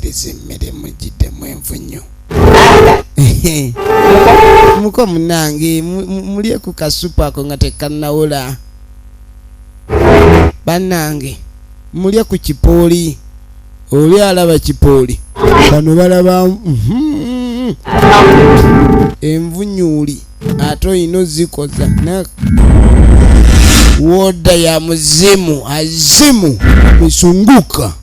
muweereza emmere mugiddemu envunyu. Muko munange mulye ku kasupu ako nga tekannawula. Bannange mulye ku kipooli. Oli alaba kipooli. Bano balaba envunyuli ate oyina ozikoza woda ya muzimu azimu misunguka.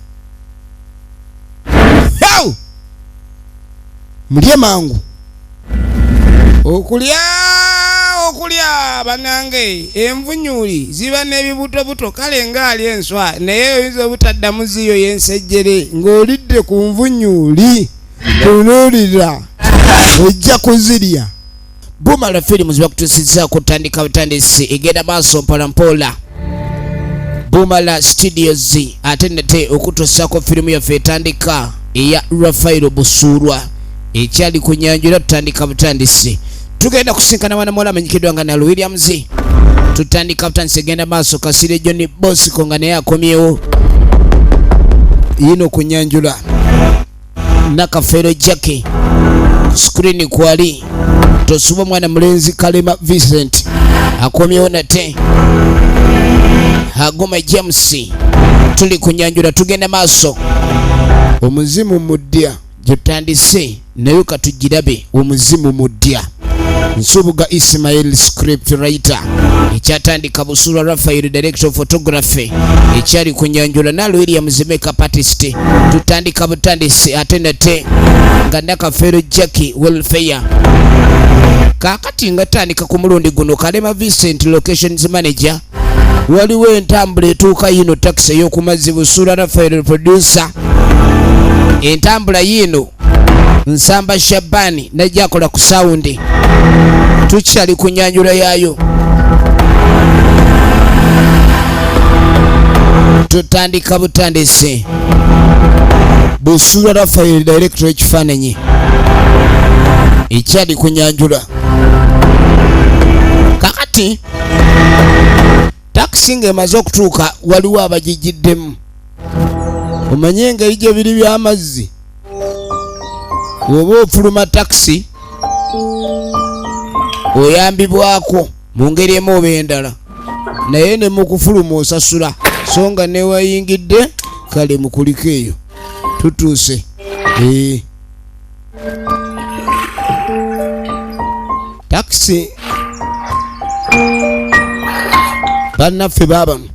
Mulye mangu. Okulya banange envunyuli ziba n'ebibuto buto kale ngaali enswa naye oyinza obutaddamu ziyo y'ensejjere ng'olidde ku nvunyuli tunuulira ojja kuzirya. Bumala Films bakutuusizza kutandika butandisi egenda maaso mpolampola. Bumala Studios ate nate okutuusako firimu yaffe etandika eya Rafael Busurwa ekyali ku nyanjula tutandika butandisi. Tugenda kusinkana wana mwala amenyikiddwa nga Nalo Williams. Tutandika butandisi egenda maaso Kasire John Bosco nga naye akomyewo yino ku nyanjula. Nakafeero Jackie screen kwali tosuba mwana mulenzi Kalema Vincent akomyewo nate. Hagoma James tuli ku nyanjula tugenda maaso. Omuzimu mudya jutandise nayo katugirabe omuzimu mudya. Nsubuga Ismail script writer ekyatandika Busurwa Rafael director of photography ekyali ku nyanjula. Nalo Williams makeup artist tutandika butandisi ate nate nga Nakafeero Jackie welfare. Kakati nga tandika ku mulundi guno Kalema Vincent locations manager. Waliwo entambula etuuka yino taxi ey'okumazzi Busurwa Rafael producer. Entambula yino Nsamba Shabani najja akola ku sound. Tukyali ku nyanjula yaayo. Tutandika butandisi Busurwa Rafael director ekifaananyi ekyali ku nyanjula. Kakati taxi ng'emaze okutuuka waliwo abagigiddemu. Omanye engeri gye biri by'amazzi. Woba ofuluma taxi oyambibwako mu ngeri emu oba endala naye ne mu kufuluma osasula so nga ne wayingidde kale mukuliko eyo tutuuse. Taxi bannaffe baabano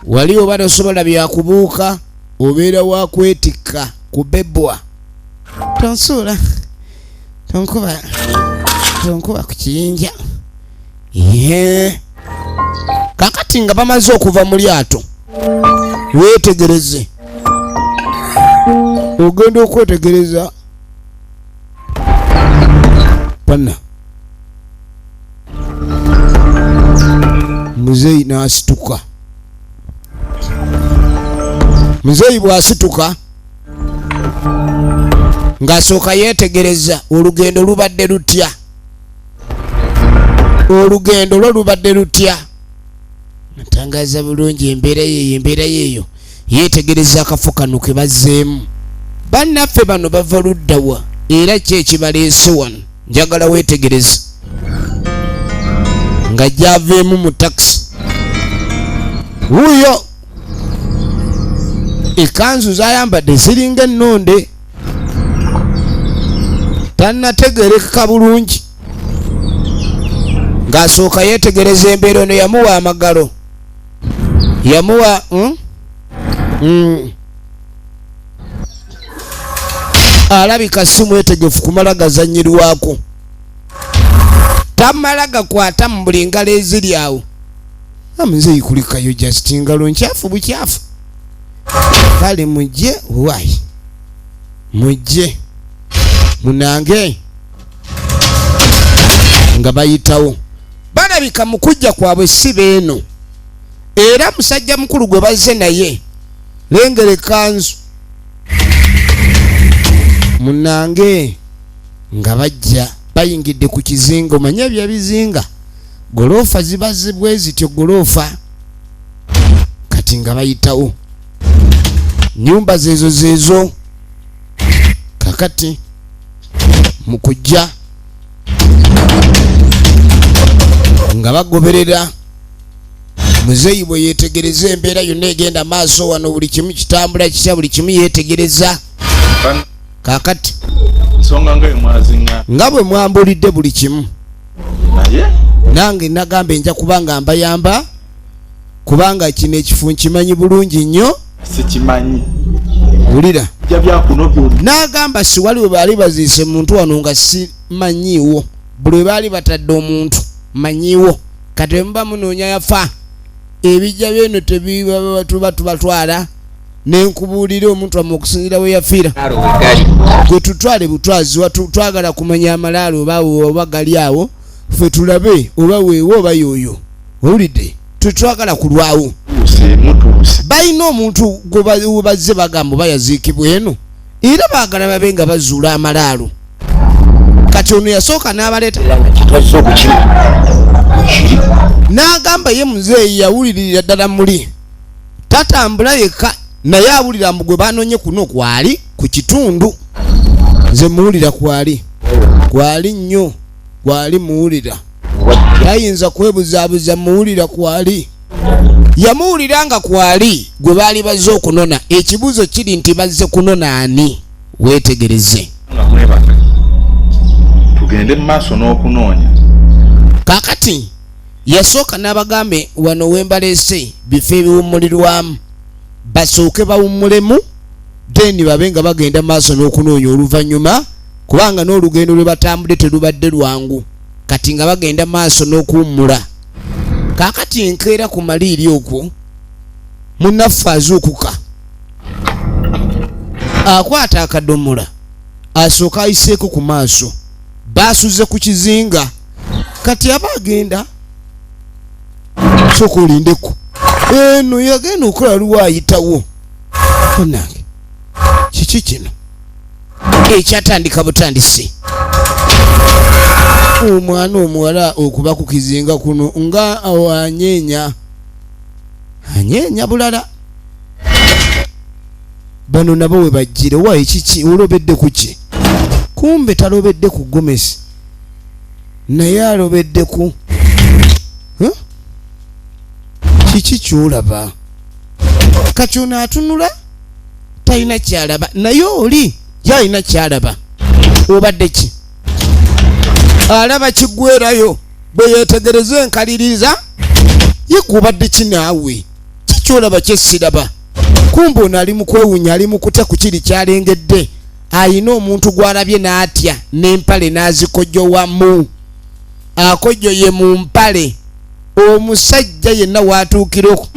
wali oba tosobola byakubuuka obeera wakwetikka kubebwa. Tonsuula tonkuba ku kiyinja. Kakati nga bamaze okuva mu lyato weetegereze. Ogenda okwetegereza panna muzeeyi n'asituka. Muzeeyi bw'asituka ng'asooka yeetegereza olugendo lubadde lutya. Olugendo lwo lubadde lutya. Ntangaza bulungi embeera yeeyo yeetegereza akafo kano ke bazzeemu. Bannaffe bano bava luddawa era ki ekibaleese wano njagala weetegereza. Nga gy'aveemu mu taxi wuuyo ekanzu zayambadde ziringa ennonde. Tannategerekeka bulungi ng'asooka yeetegereza embeera. Ono yamuwa amagalo yamuwa alabika si mwetegefu kumala gazanyirwako. Tamala gakwata mu buli ngalo eziri awo. Amuzeeyi kulikayo just ngalo nkyafu bukyafu. Kale mujje wayi mujje munange nga bayitawo. Balabika mu kujja kwabwe si beeno era musajja mukulu gwe bazze naye lengera ekanzu munange nga bajja bayingidde ku kizinga. Omanye bya bizinga goloofa ziba zibwe zityo goloofa kati nga bayitawo. nyumba zezo kakati mukujja nga bagoberera muzeeyi bwe yetegereza embeera yonna egenda maaso wano buli kimu kitambula kitya buli kimu yetegereza kakati nga bwe mwambulidde buli kimu nange nagamba enja kubanga mbayamba kubanga kino ekifo nkimanyi bulungi nnyo sikimanyi wulira byakuno nagamba si waliwo baali baziise muntu wano nga simanyiiwo buli baali batadde omuntu manyiiwo kati muba munoonya yafa ebijja byeno tebiba tubatwala nenkubuulira omuntu amu okusinzira we yafiira gwe tutwale butwaziwa twagala kumanya amalaalo oba gali awo ffe tulabe oba weewo oba yooyo owulidde tetwagala kulwawo balina omuntu gwe bazze bagamba oba yaziikibwa eno era baagala babe nga bazuula amalaalo kati ono yasooka n'abaleeta n'agamba ye muzeeyi yawulirira ddala muli tatambula yekka naye awulira mbu gwe banoonye kuno kwali ku kitundu nze muwulira kwali nnyo kwali muwulira tayinza kwebuzaabuza muwulira kwali yamuwulira nga kwali gwe baali bazze okunona ekibuuzo kiri nti bazze kunona ani weetegereze tugende mu maaso n'okunoonya kakati yasooka n'abagambe wano wembaleese bifo ebiwummulirwamu basooke bawummulemu then babe nga bagenda maaso n'okunoonya oluvannyuma kubanga n'olugendo lwe batambudde terubadde lwangu kati nga bagenda maaso n'okuwummula kakati enkeera ku maliiri okwo munnaffe azuukuka akwata akadomola asooka ayiseeko ku maaso baasuze ku kizinga kati aba agenda sooka olindeku eno yagenda okola luwa ayitawo nange kiki kino ekyatandika butandisi omwana omuwala okuba ku kizinga kuno nga anyeenya bulala bano nabo we bajjire waaye kiki olobedde ku ki kumbe talobedde ku Gomesi naye alobedde ku kiki kyolaba kati ono atunula talina kyalaba naye oli yalina kyalaba obadde ki alaba kiggwerayo bwe yetegereza enkaliriza yegubadde kinaawe kikyolaba kyesiraba kumbe ono ali mu kwewunya ali mu kutya ku kiri kyalengedde ayina omuntu gwalabye n'atya n'empale n'azikojjowamu akojjoye mu mpale omusajja yenna watuukireko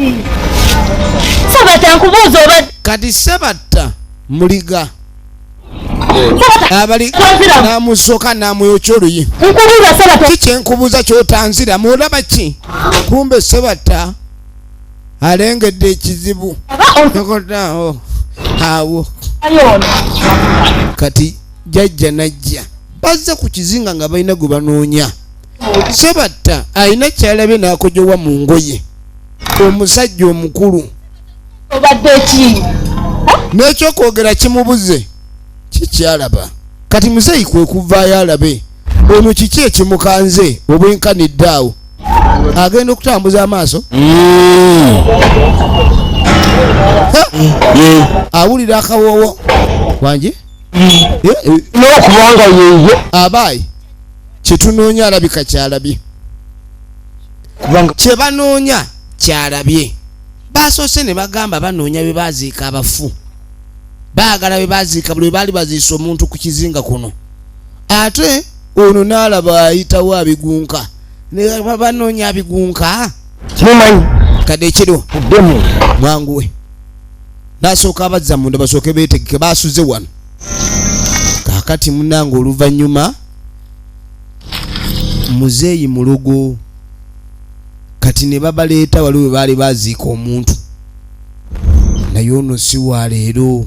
kati Sebatta muliga abali namusooka namuyokya oluyi kikyenkubuuza kyotanzira mulaba ki kumbe Sebatta alengedde ekizibu awo kati jajja najja bazza ku kizinga nga balina gwe banoonya Sebatta alina kyalabye n'akojowa mu ngoye omusajja omukulu obadde ki n'ekyokwogera kimubuze kikyalaba kati muzeeyi kwe kuvaayo alabe ono kiki ekimukanze obwenkanidde awo agenda okutambuza amaaso awulira akawoowo wange n'okubanga yeeyo abaayi kyetunoonya alabika kyalabye kye banoonya kyalabye basoose ne bagamba banoonya bye baziika abafu baagala bye baziika buli baali baziisa omuntu ku kizinga kuno ate ono n'alaba ayitawo abigunka ne banoonya abigunka kimumanyi kadde ekiro ddemu mwanguwe nasooka abazza munda basooke beetegeke baasuze wano kaakati munnange oluvannyuma muzeeyi mulogo kati ne babaleeta waliwo we baali baziika omuntu naye ono si wa leero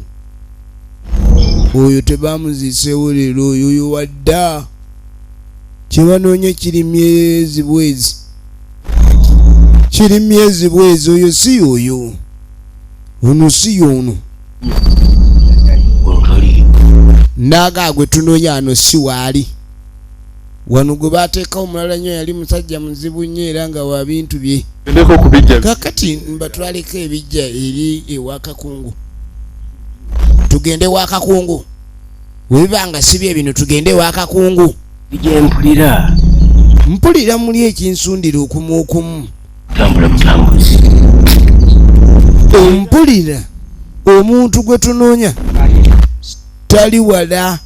oyo tebamuziiseewo leero oyo wadda kyebanoonya kiri myezi bwezi oyo si oyo ono si yono naga gwe tunoonya ano si waali wano gwe bateekawo mulala nnyo yali musajja muzibu nnyo era nga wa bintu bye kakati mbatwaleko ebijja eri ewakakungu tugende wakakungu webanga sibye bino tugende wakakungu bijja mpulira muli ekinsundira okumu tambula butambuzi mpulira omuntu gwe tunoonya tali wala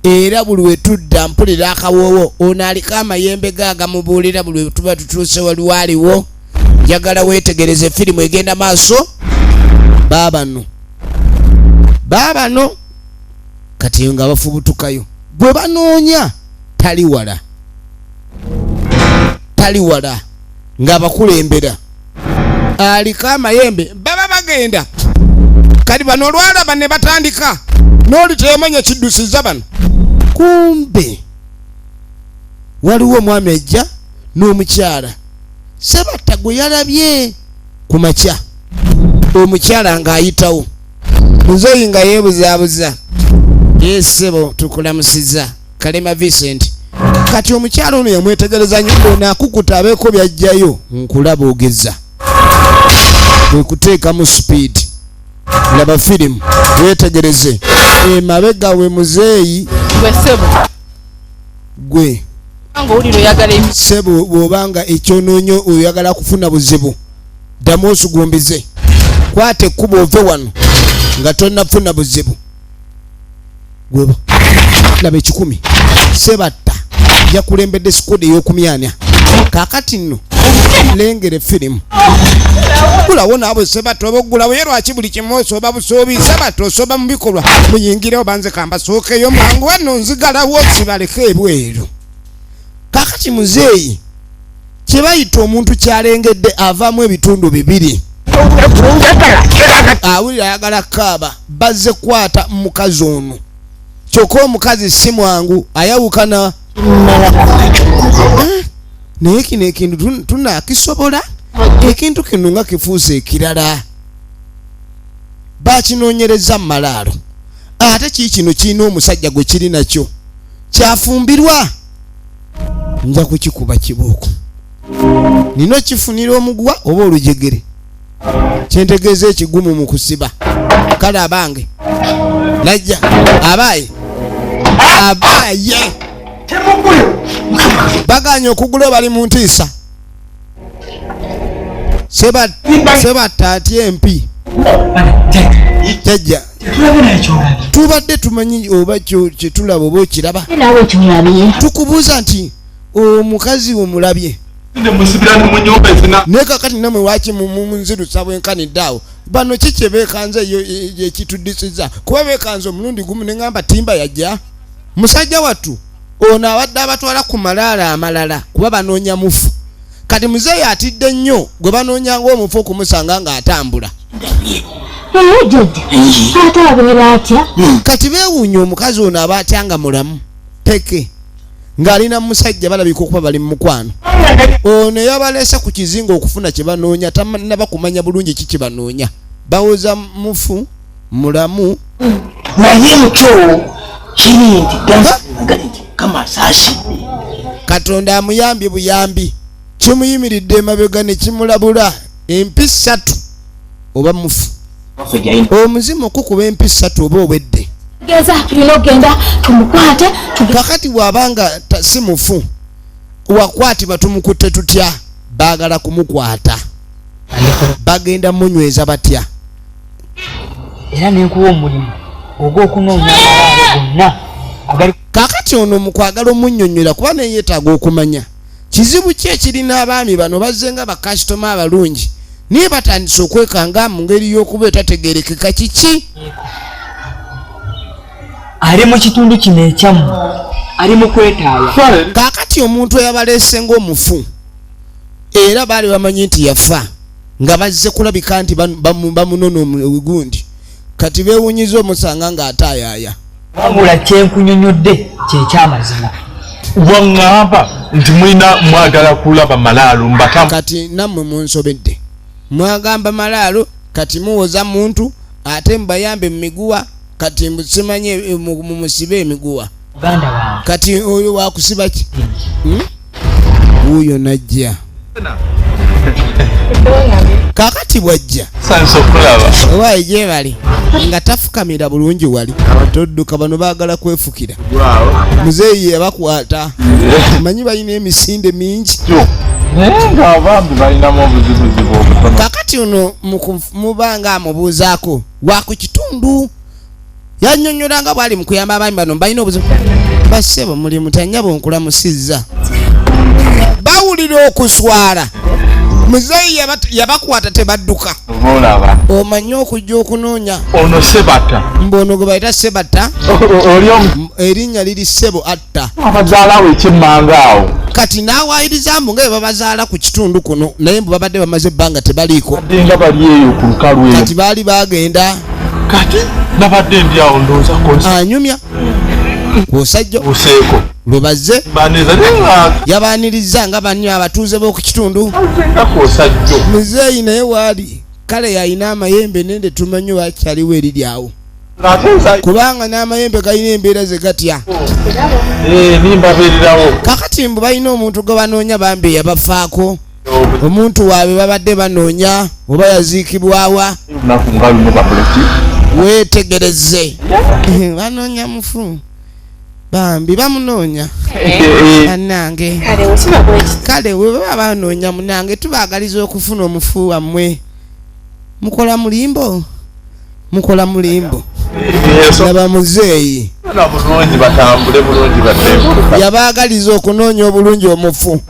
era buli we tudda mpulira akawoowo ono aliko amayembe gaagamubuulira buli we tuba tutuuse waliwo aliwo njagala weetegereze firimu egenda maaso baabano kati nga bafubutukayo gwe banoonya tali wala nga bakulembera aliko amayembe baba bagenda kati bano olwalaba ne batandika n'oli teyamanya kiddusiza bano kumbe waliwo omwami ajja n'omukyala Sebatta gwe yalabye ku makya omukyala ng'ayitawo muzeeyi nga yeebuzaabuza yeesebo tukulamusiza Kalema Vincent kati omukyala ono yamwetegereza nnyo n'akukuta abeeko byajjayo nkulaba ogeza kwe kuteekamu speed laba firimu weetegereze emabega we muzeeyi gwe sebo bw'obanga ekyonoonyo oyagala kufuna buzibu ddamu osugumbize kwata ekkubo ove wano nga tonnafuna buzibu gweba laba 10 Sebatta yakulembedde sikuudi ey'okumyanya kaakati nno lengere firimu gulawo naabwe Sebatta oba oggulawo ye lwaki buli kimu osooba busuubi Sebatta osooba mu bikolwa muyingirewo banze kambasookeyo mangu wano nzigalawo zibaleke ebweru kaakati muzeeyi kye bayita omuntu kyalengedde avaamu ebitundu 2 awulira ayagala kaaba bazze kwata mukazi ono kyokka omukazi si mwangu ayawukana naye kino ekintu tunakisobola ekintu kino nga kifuuse ekirala bakinoonyereza mu malaalo ate kiikino kirina omusajja gwe kiri nakyo kyafumbirwa nja kukikuba kibooko nino kifunira omuguwa oba olujegere kyentegeeza ekigumu mu kusiba kale abange najja abaaye baganya okugula bali mu ntiisa Sebatta atya empi jajja tubadde tumanyi oba kyetulaba oba okiraba tukubuuza nti omukazi omulabye naye kakati namwe waki munzirusa bwenkaniddeawo bano kikye beekanze eyo ekituddisiza kuba beekanze omulundi gumu ne ngamba timba yajja musajja wattu ono abadde abatwala ku malaala amalala kuba banoonya mufu kati muzeeyi atidde nnyo gwe banoonya ng'omufu okumusanga ng'atambula kati beewuunya omukazi ono aba atya nga mulamu peke ng'alina musajja balabika okuba bali mu mukwano ono yabaleese ku kizinga okufuna kye banoonya tanaba kumanya bulungi kiki banoonya bawoza mufu mulamu naye mukyo kiri nti ganti kama saashidde Katonda amuyambye buyambi kimuyimiridde emabega ne kimulabula empi 3 oba mufu omuzimu okukuba empi 3 oba obwedde kakati bw'abanga si mufu wakwatibwa tumukutte tutya baagala kumukwata bagenda munyweza batya era nenkuwa omulimu ogw'okunoonya gonna kakati ono mukwagala omunnyonnyola kuba neyeetaaga okumanya kizibu ki ekirina abaami bano bazze nga bakasitoma abalungi naye batandise okwekanga mu ngeri y'okuba etategerekeka kiki ali mu kitundu kino ekyamu ali mu kwetaaya kakati omuntu eyabaleese ng'omufu era baali bamanyi nti yafa nga bazze kulabika nti bamunona omugundi kati beewunyiza omusanga ng'ataayaaya wabula kyenkunyonyodde kyekyamazima waŋŋamba nti mulina mwagala kulaba malaalo mbatamu kati nammwe munsobedde mwagamba malaalo kati muwoza muntu ate mbayambe mumiguwa kati mbusimanye mumusibe emiguwa muganda wange kati oyo wakusiba ki uyo najja kakati bwajja sanso kulaba owaye gye bali nga tafukamira bulungi wali todduka bano baagala kwefukira muzeeyi yabakwata manyi balina emisinde mingi nga abambi balinamu obuzibuzibu obutono kakati ono mubanga amubuuzaako waku kitundu yannyonnyolanga bwali mu kuyamba abaami bano balina obuzibu bassebo muli mutanya bonkulamusizza bawulira okuswala muzeeyi yabakwata tebadduka olaba omanye okujja okunoonya ono sebata mbono gwe bayita sebatta oli erinnya liri sebo atta abazaala we ekyemmanga awo kati n'awaayiriza mbu nga babazaala ku kitundu kuno naye mbu babadde bamaze ebbanga tebaliiko badde nga bali eyo ku lukalu eyo kati baali bagenda kati nabadde ndi awo ndowooza anyumya osajja oseeko lwe bazze baneza nenga yabaaniriza nga bannya abatuuze b'oku kitundu nga kwosajjo muzeeyi naye waali kale yalina amayembe nende tumanyi wakyaliwo eriri awo ngatenza kubanga n'amayembe galina embeera ze gatya nimbabeererawo kakati mbu balina omuntu gwe banoonya bambi yabafaako omuntu waabwe babadde banoonya oba yaziikibwawa lunaku nga luno bapuleti weetegereze banoonya mufu bambi bamunoonya bannange kale we baba banoonya munange tubaagaliza okufuna omufu wammwe mukola mulimbo laba muzeeyi na bulungi batambule bulungi batembuka yabaagaliza okunoonya obulungi omufu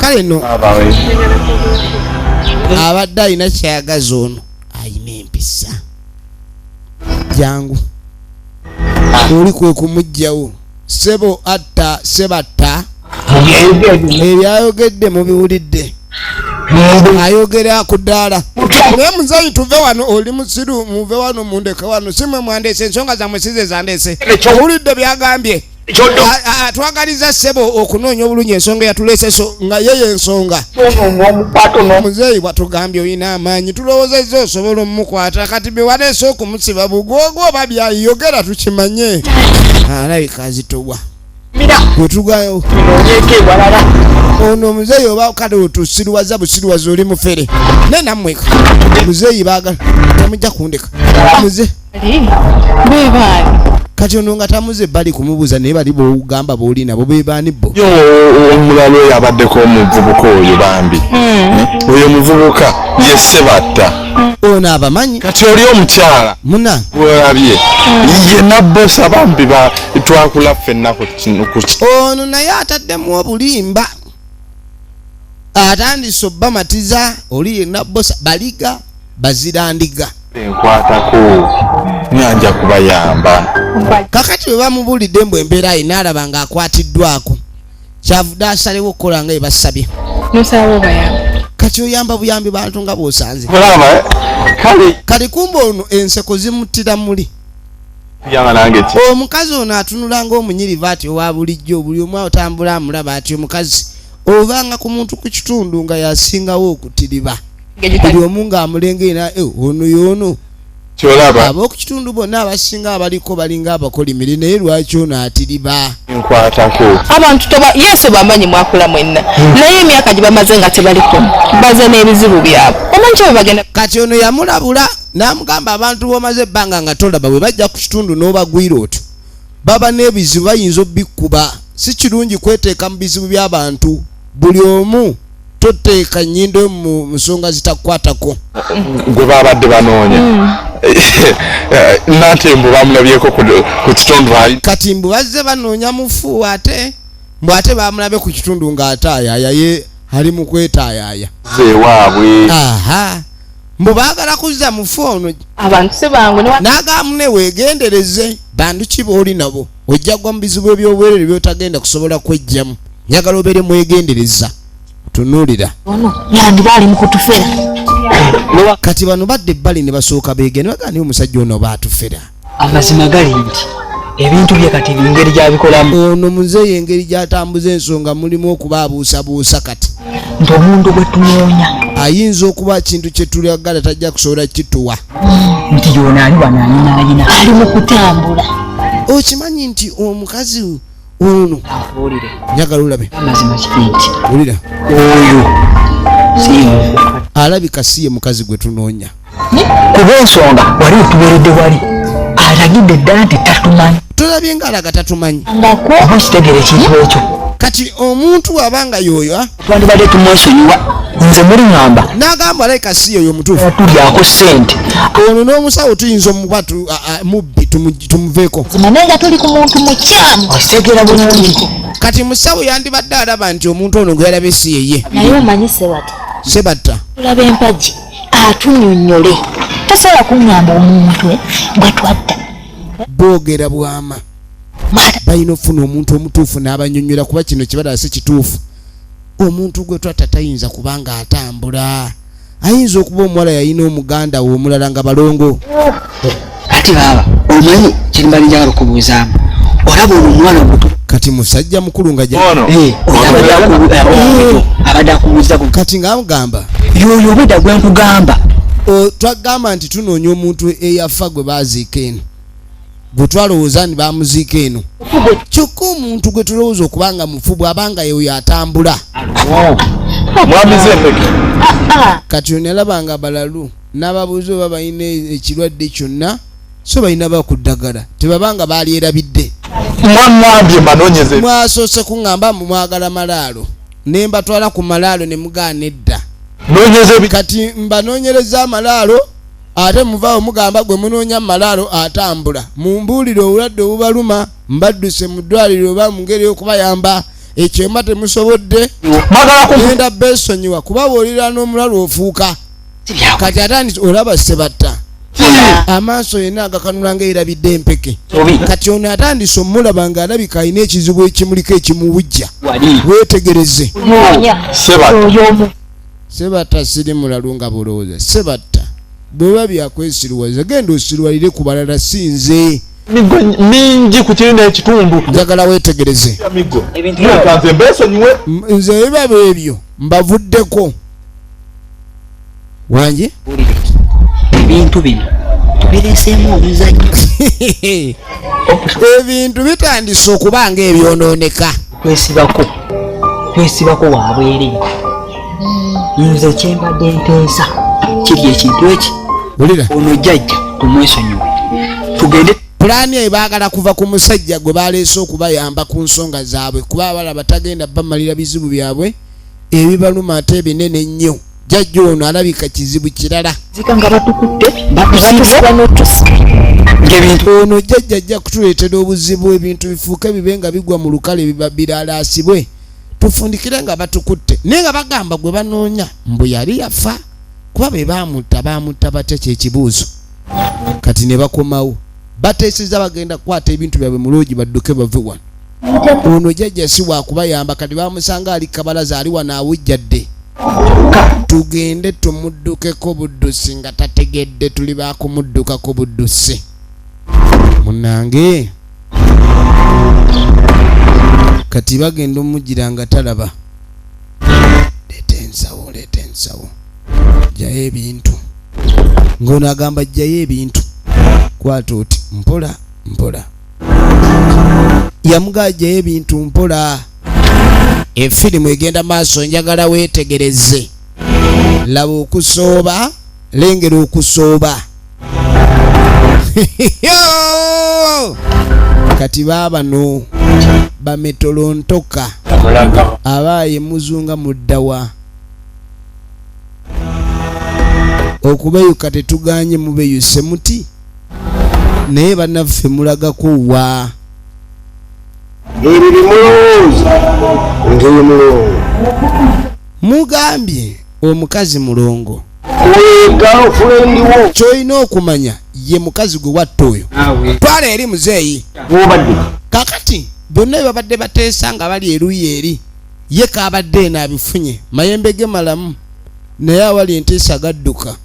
kale no abawe abadde alina kyayagaza ono ayina empisa jangu oli kwe kumugjawo sebo atta sebatta ebyayogedde mubiwulidde ayogera ku ddaala naye muzeeyi tuve wano oli musiru muve wano mundeke wano simwe mwandeese ensonga zammwe size zandeese owulidde byagambye twagaliza sebo okunoonya obulungi ensonga yatuleese so nga yeye ensonga muzeeyi bwatugambye olina amaanyi tulowoozezza osobola omumukwata kati bewaleese okumusiba bugwogo oba byayogera tukimanye alabika azitobwa wetugayo ono muzeeyi oba kale otusiriwaza busiriwaza oli mufere ne nammweka muzeeyi baagala tamujja kundeka muze kati ono nga tamuze bali kumubuuza naye bali bogamba booli nabo bebaani bo yo omulala oyo abaddeko omuvubuka oyo bambi oyo muvubuka ye sebatta ono abamanyi kati oli omukyala muna werabye ye nabbosa bambi twakula ffenna ku ono naye ataddemu obulimba atandise obbamatiza oli ye nabbosa baliga bazirandiga enkwatako nyanja kubayamba kakati bwe bamubulidde mbu embeera ayina alaba nga akwatiddwako kyavudde asalewo okukola nga ebasabye kati oyamba buyambi bantu nga bw'osanze kale kumba ono enseko zimuttira muli omukazi ono atunula ng'omunyirivu ati owa bulijjo buli omu otambula amulaba ati omukazi ovanga ku muntu ku kitundu nga yasingawo okutiriba buli omu ng'amulengera ono y'ono kyolaba ab'oku kitundu bonna abasinga abaliko balinga abakolimire naye lwaki ono atiriba nkwatako abantu yesu bamanyi mwakula mwenna naye emyaka gye bamaze nga tebaliko baze n'ebizibu byabwe omanyi kye bagenda kati ono yamulabula n'amugamba abantu b'omaze ebbanga nga tolaba bwe bajja ku kitundu n'obagwira otyo baba n'ebizibu bayinza obbikuba si kirungi kweteeka mu bizibu by'abantu buli omu toteeka nnyindo mu nsonga zitakukwatako gwe babadde banoonya nate mbu bamulabyeko ku kitundu kati mbu bazze banoonya mufu ate mbu ate bamulabe ku kitundu ng'ataayaaya ye ali mu kwetaayaaya zewaabwe aha mbu baagala kuzza mufu ono abantu si bangu n'agaamu ne weegendereze bantu ki booli nabo ojja gwa mu bizibu eby'obwerere by'otagenda kusobola kwejjamu njagala obeere mwegendereza tunuulira yandi baali mu kutufera kati bano badde ebbali ne basooka beegende bagani omusajja ono baatufera amazima gali nti ebintu bye kati engeri gyabikolamu ono muzeeyi engeri gy'atambuza ensonga mulimu okuba abuusabuusa kati nti omuntu gwe tunoonya ayinza okuba kintu kye tulagala tajja kusobola kituwa nti yona ali wanayina ali mu kutambula. Okimanyi nti omukazi ono awulire njagala olabe amazima kiti wulira oyo simu alabika si ye mukazi gwe tunoonya kuba ensonga wali otubeeredde wali alagidde ddala nti tatumanyi tolabye ng'alaga tatumanyi oba kitegere kintu ekyo kati omuntu abanga y'oyo twandibadde tumwesonyiwa nze muli ŋŋamba n'agamba alabika si yoyo mutuufu tulyako ssente ono n'omusawo tuyinza omuba mubbi tumuveeko Zimanyi nga tuli ku muntu mukyamu. okitegera bulungi kati musawo yandibadde alaba nti omuntu ono gwe yalabye si yeye Naye omanyi Sebata. sebatta Tulaba empagi atunnyonnyole. Tasobola kuŋŋamba omuntu nga twadda. boogera bwama balina ofuna omuntu omutuufu n'abanyonnyola kuba kino kibadala si kituufu omuntu gwe twatta tayinza kubanga atambula ayinza okuba omuwala yalina omuganda we omulala nga balongo kati baaba omanyi kimbali njagala okubuuzaamu olaba ono omwana muto kati musajja mukulu nga ono abadde akubuuza kati ng'amugamba yoyo obwedda gwe nkugamba twagamba nti tunoonya omuntu eyafa gwe baaziika eno gwe twalowooza nti bamuziika eno kyokka omuntu gwe tulowooza okubanga mufu bw'abanga yoyo atambula mwamize empeke kati ono yalabanga balalu n'ababuuza oba balina ekirwadde kyonna so balina bakuddagala tebabanga balyerabidde mwangambye manoonyeze mwasoose kuŋŋamba mumwagala malaalo ne mbatwala ku malaalo ne mugaana edda noonyeze kati mbanoonyereza amalaalo ate muvaawo mugamba gwe munoonya malaalo atambula mumbuulire obulwadde obubaluma mbadduse mu ddwaliro oba mu ngeri y'okubayamba ekyemba temusobodde genda beesonyiwa kuba bw'olira n'omulalu ofuuka kati atandise olaba Sebatta amaaso yenna agakanula ng'erabidde empeke kati ono atandise omulaba ng'alabika alina ekizibu ekimuliko ekimubujja weetegereze Sebatta siri mulalu nga bulowooza Sebatta bweba byakwesiruwaza genda osirwalire ku balala si nze migo mingi ku kirina ekitundu njagala weetegereze migo kanze mbeesonyiwe nze biba byebyo mbavuddeko wange ebintu bino tubireseemu omuzannyo ebintu bitandise okuba ng'ebyonooneka twesibako wabwere nze kyembadde nteesa kiri ekintu eki bulira ono jjajja tumwesonyiwe tugende pulaani eyo baagala kuva ku musajja gwe baleese okubayamba ku nsonga zaabwe kuba abalaba tagenda bamalira bizibu byabwe ebibaluma ate ebinene ennyo jjajja ono alabika kizibu kirala zika nga batukutte Batusiba n'otusi. ng'ebintu ono jjajja ajja kutuleetera obuzibu ebintu bifuuke bibe nga bigwa mu lukale biralaasibwe tufundikire nga batukutte naye nga bagamba gwe banoonya mbu yali yafa kuba be baamutta batya kyekibuuzo kati ne bakomawo bateeseza bagenda kukwata ebintu byabwe mu loogi badduke bave wano ono jjajja si waakubayamba kati bamusanga ali kabalaza ali wano awujjadde tugende tumuddukeko buddusi nga tategedde tuli baakumuddukako buddusi munange kati bagenda omugira nga talaba leeta ensawo jjayo ebintu ng'ono agamba jjayo ebintu kwata oti mpola yamugajjayo ebintu mpola efirimu egenda maaso njagala weetegereze laba okusooba lengera okusooba kati baabano bametolontoka abaaye muzunga muddawa okubeyuka tetuganye mubeyuse muti naye bannaffe mulagako wa ebiri mulowooza ngeri mulongo mugambye omukazi mulongo girlfriend wo kyolina okumanya ye mukazi gwe watta oyo twala eri muzeeyi wobadde kakati byonna bye babadde bateesa nga bali eruyi eri ye kaabadde eno abifunye mayembe ge malamu naye awali entiisa gadduka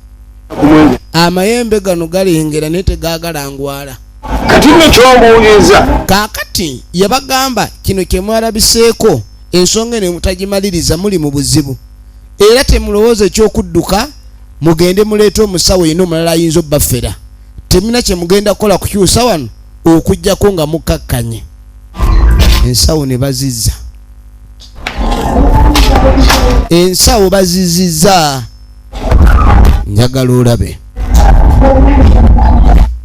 amayembe gano galengera naye tegaagalangwala kati nekyombuuliza kaakati yabagamba kino kyemwalabiseeko ensonga eno mutagimaliriza muli mu buzibu era temulowooza ekyokudduka mugende muleeta omusawo yenna omulala ayinza obbafera temina kye mugenda kukola kukyusa wano okujjako nga mukakkanye. Ensawo ne bazizza. Ensawo bazizizza. Njagala olabe.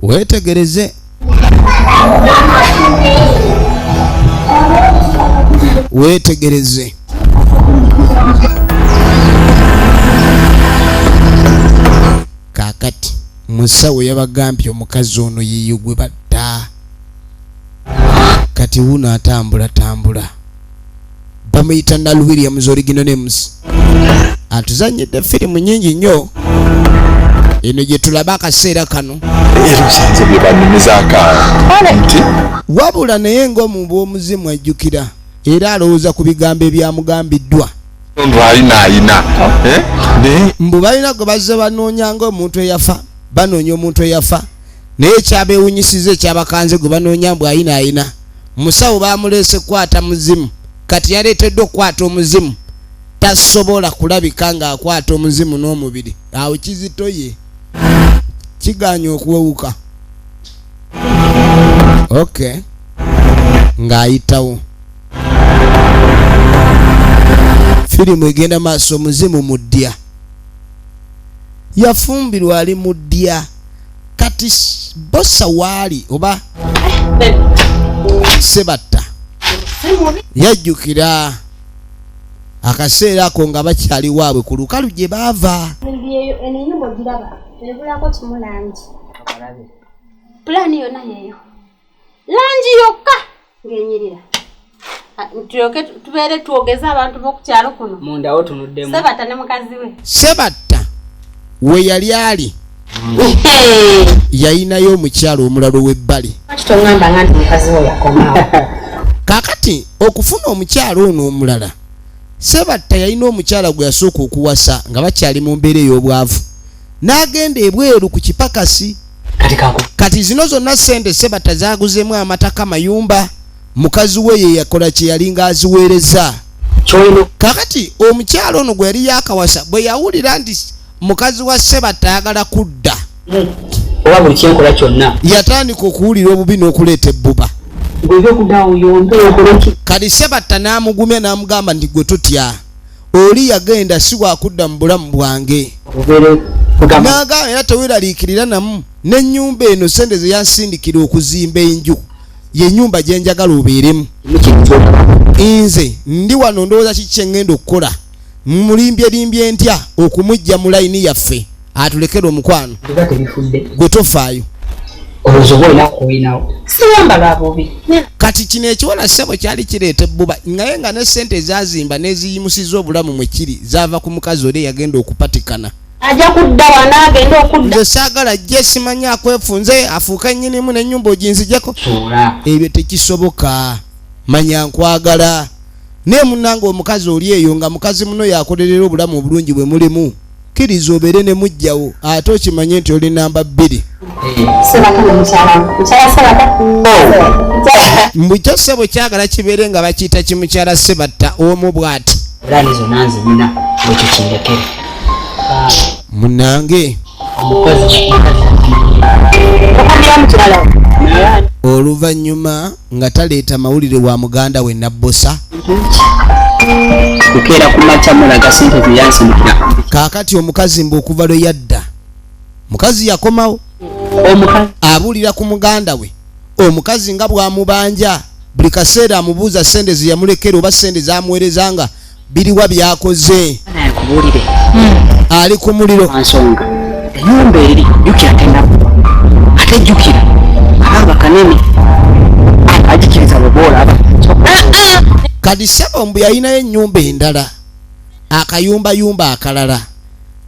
Weetegereze. Weetegereze. Kaakati musawo yabagambye omukazi ono yiyo gwe badda. Kati wuno atambula. Bamuyita Nal Williams original names. Atuzanyidde firimu nyingi nnyo. Eno gye tulaba akaseera kano. Era osanze bye banyumiza akaana. Wabula naye ng'omu bw'omuzimu ajjukira era alowooza ku bigambo ebyamugambiddwa. Ndo ayina. Mbu balina gwe bazze banoonya ng'omuntu eyafa. Banoonya omuntu eyafa. Naye kyabeewunyisiza ekyabakanze gwe banoonya mbu ayina. Musawo baamuleese kwata muzimu. Kati yaleeteddwa okukwata omuzimu. Tasobola kulabika ng'akwata omuzimu n'omubiri. Awo kizitoye. Kiganya okuwewuka. Okay. Ng'ayitawo. Firimu egenda maaso omuzimu muddya. Yafumbirwa ali muddya. Kati bossa waali oba Sebatta yajjukira akaseera ako nga bakyali waabwe ku lukalu gye baava. Enyumba ogiraba ebulako kimu langi. Pulaani yonna yeeyo. Langi yokka ng'enyirira. Tulyoke tubeere twogeza abantu b'okukyalo kuno. Mundawo tunuddemu. Sebatta ne mukazi we. Sebatta we yali ali yayinayo omukyalo omulala ow'ebbali. Kitongamba nga nti mukazi we yakomawo. Kaakati okufuna omukyalo ono omulala, Sebatta yalina omukyala gwe yasooka okuwasa nga bakyali mu mbeera ey'obwavu. N'agenda ebweru ku kipakasi. Kati zino zonna ssente Sebatta zaaguzeemu amataka mayumba. Mukazi we ye yakola kye yali ng'aziweereza. Kaakati omukyalo ono gwe yali yakawasa bwe yawulira nti mukazi wa Sebatta ayagala kudda. Oba buli kyenkola kyonna. Yatandika okuwulira obubi n'okuleeta ebbuba. Kati Sebatta n'amugumya n'amugamba nti gwe tutya. Oli yagenda si wakudda mu bulamu bwange. N'agamba era teweeraliikirira namu. N'ennyumba eno sente ze yansindikira okuzimba enju. Ye nyumba gye njagala obeeremu. Nze ndi wano ndowooza kiki kye ngenda okukola. Mulimbye ntya okumujja mu layini yaffe atulekera omukwano. Gwe tofaayo. Kati kino ekiwala ssebo kyali kireeta ebbuba naye nga ne ssente ezazimba n'eziyimusiza obulamu mwe kiri zaava ku mukazi oli eyagenda okupatikana. Ajja kudda wano agenda okudda. Nze saagala ajje simanyi akwefunze afuuka nnyinimu n'ennyumba oginzijjako. Ebyo tekisoboka. Manya nkwagala. Naye munnange omukazi oli eyo nga mukazi muno yakolerera obulamu obulungi bwe mulimu. Kkiriza obeere ne mujjawo ate okimanye nti oli namba 2. Mbu kyo ssebo kyagala kibeere nga bakiyita kimukyala Sebatta omu bw'ati. Munnange oluvannyuma nga taleeta mawulire wa muganda we Nabbosa. Kukeera ku makya mulaga sente byansimukira. Kaakati omukazi mbu okuva lwe yadda mukazi yakomawo. Omukazi abuulira ku muganda we. Omukazi nga bw'amubanja buli kaseera amubuuza ssente ze yamulekera oba ssente z'amuweerezanga biriwa byakoze. Kubuulire. Ali ku muliro. Ansonga ennyumba eri jjukira tennakuba ate jjukira abanga kanene agikiriza bwebola. Kati ssebo mbu yalinayo ennyumba endala akayumbayumba akalala.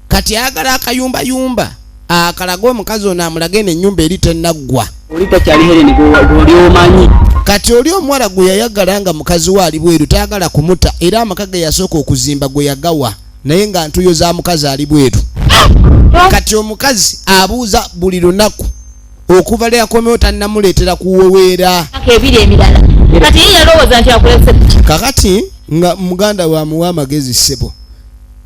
Kati ayagala akayumbayumba akalaga omukazi ono amulage n'ennyumba eri tennaggwa. Oli takyali Helen gw'oli omanyi. Kati oli omuwala gwe yayagala nga mukazi we ali bweru tayagala kumuta era amaka ge yasooka okuzimba gwe yagawa naye nga ntuyo za mukazi ali bweru. Kati omukazi abuuza buli lunaku okuva lwe yakomewo tannamuleetera kuweweera. Ebiri emirala. Kati ye yalowooza nti akulese. Kakati nga muganda wa muwa amagezi ssebo.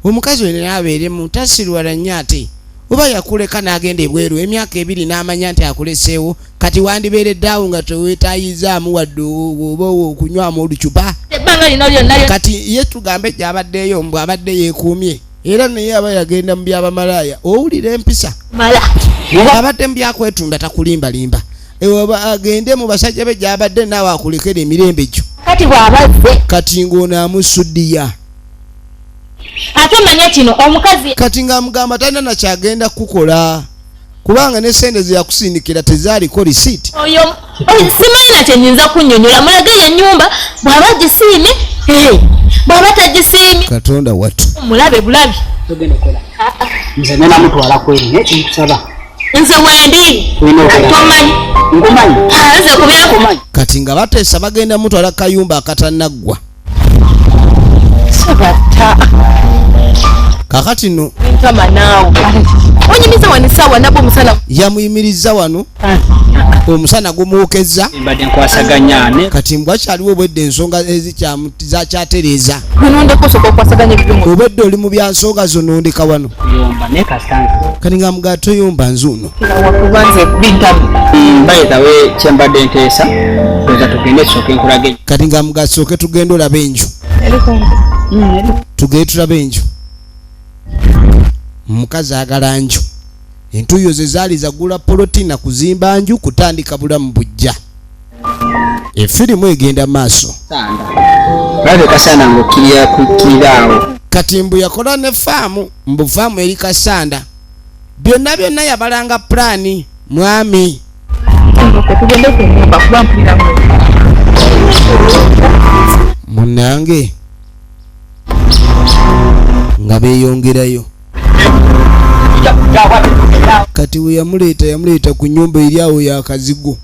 Omukazi we n'abeeremu tasirwala nnyo ate oba yakuleka n'agenda ebweru emyaka 2 n'amanya nti akuleseewo kati wandibeereddeawo nga teweetaayizaamu wadde oba okunywamu olucupa ebbanga lino lyonna kati ye tugambe gy'abaddeyo mbw abadde yeekuumye era naye aba yagenda mu byabamalaaya owulira empisa mala abadde mu byakwetunda takulimbalimba agende mu basajja be gy'abadde naawe akulekera emirembe gyo kati bw'abazze kati ng'ono amusuddiya ate manya kino omukazi kati ng'amugamba talina nakyagenda kukola kubanga ne sente ze yakusindikira tezaaliko risiiti oyo simanyi na kyenyinza kunnyonnyola mulage ye ennyumba bw'aba gisiimye bw'aba tagisiimye katonda wattu mulabe bulabi togenda kola nze nena mutwala kweri nekinkusaba nze wendi tomanyi ngumanyi nze kubyako kati nga bateesa bagenda mutwala kayumba akatannaggwa Sabata. kakati no Ntama naawe. Onyimiza wanisawa nabo omusana. yamuyimiriza wano omusana gumuwokeza mbadde nkwasaganyane kati mbwakyaliwo obwedde ensonga zakyatereeza Binondeko soka okwasaganya ebimu. obwedde oli mu byansonga zonondeka wano yomba ne kastanza kati nga mugato yomba nzuuno Wakubanze bintamu. bayitawe kyembadde nteesa oza tugende soke nkulage kati nga mugasooke tugenda olaba enju tugende tulaba enju mukazi agala nju entuyo ze zaali zagula polotina kuzimba nju kutandika bulamu bujja efirimu egenda maaso sanda bale kasana ngokiriya kukiraawo kati mbu yakola ne faamu mbu faamu eri kasanda byonna yabalanga pulaani mwami Tugende ku nyumba kuba mpulira mu. munange nga beeyongerayo kati we yamuleeta ku nnyumba eri awo yakazigo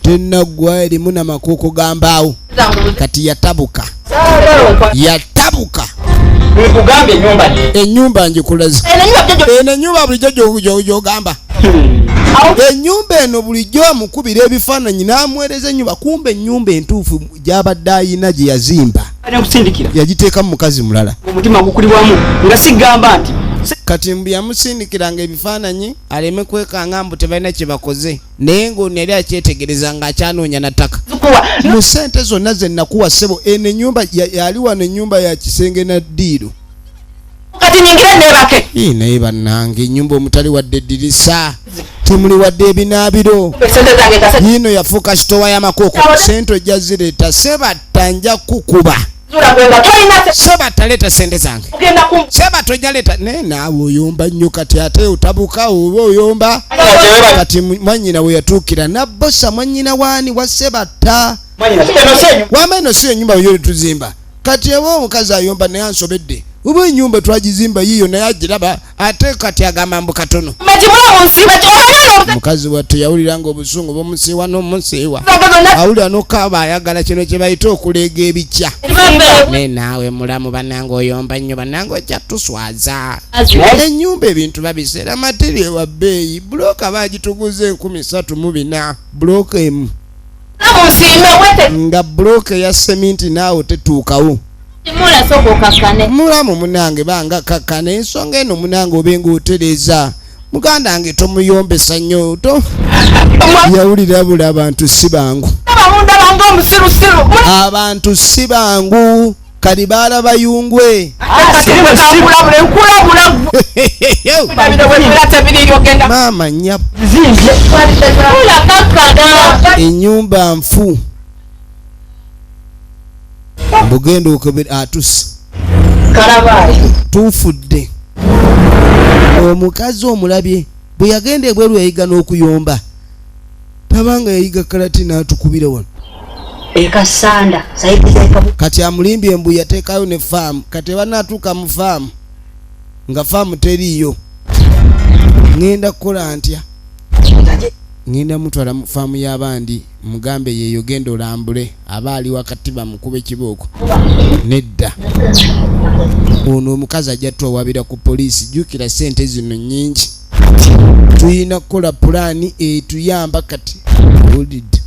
tennaggwa erimu n'amakooko gambaawo kati yatabuka nkugambye ennyumba ennyumba njikulaza eno ennyumba bulijjo gyogamba ennyumba eno bulijjo amukubira ebifaananyi n'amuweereza ennyumba kumbe ennyumba entuufu gy'abadde ayina gye yazimba kusindikira yagiteekamu mukazi mulala omutima gukulibwamu nga sigamba nti kati mbu yamusindikiranga ebifaananyi aleme kwekanga mbu tebalina kye bakoze naye ng'ono yali akyetegereza ng'akyanoonya nataka mu ssente zonna ze nakuwa ssebo eno ennyumba yali wano ennyumba ya kisenge na ddiiro Kati nyingire nebake. naye bannange ennyumba omutali wadde eddirisa temuli wadde ebinaabiro Sente zange kase. yiino yafuuka sitowa y'amakooko sente ojja zireeta sebatta nja kukuba Zura kwenda toyina se. sebatta leeta sente zange Ogenda ku. sebatta ojja leeta naye naawe oyomba nnyo kati ate otabuka oba oyomba kati mwannyina we yatuukira nabbosa mwannyina waani wa sebatta mwanyina eno senyu wamba eno si ennyumba yo letuzimba kati eba omukazi ayomba naye ansobedde oba ennyumba twagizimba yiyo naye agiraba ate kati agamba mbu katono Majimula onsiba kyo. mukazi wattu yawuliranga obusungu bwomusiiwa n'omusiiwa awulira n'okaaba ayagala kino kye bayita okuleega ebikya naye naawe mulamu bannange oyomba nnyo bannange ojja tuswaza ennyumba ebintu babiseera materi ewa bbeeyi bulooka baagituguza 3,400 bulooka emu Namusime wete. nga bulooka eya seminti naawe tetuukawo Timula soko kakane. mulamu munange banga kakkana ensonga eno munange obenga otereza muganda wange tomuyombesa nnyo yawulira buli abantu si bangu Abamunda bango omusirusiru. abantu si bangu kali baalaba yungwe maama nyapu ennyumba nfu bugenda okebera atusi tufudde omukazi omulabye bwe yagenda ebweru yayiga n'okuyomba tabanga yayiga kalati n'atukubira wano ekasanda sayidizaika kati amulimbye embu yateekayo ne faamu kati banaatuuka mu faamu nga faamu teriiyo ŋŋenda kukola ntya ŋŋenda mutwala mu faamu y'abandi mugambe yeeyo genda olambule aba ali wakati bamukube ekibooko nedda ono omukazi ajja twawabira ku poliisi jjukira ssente zino nnyingi tuyina kukola pulaani etuyamba kati olidde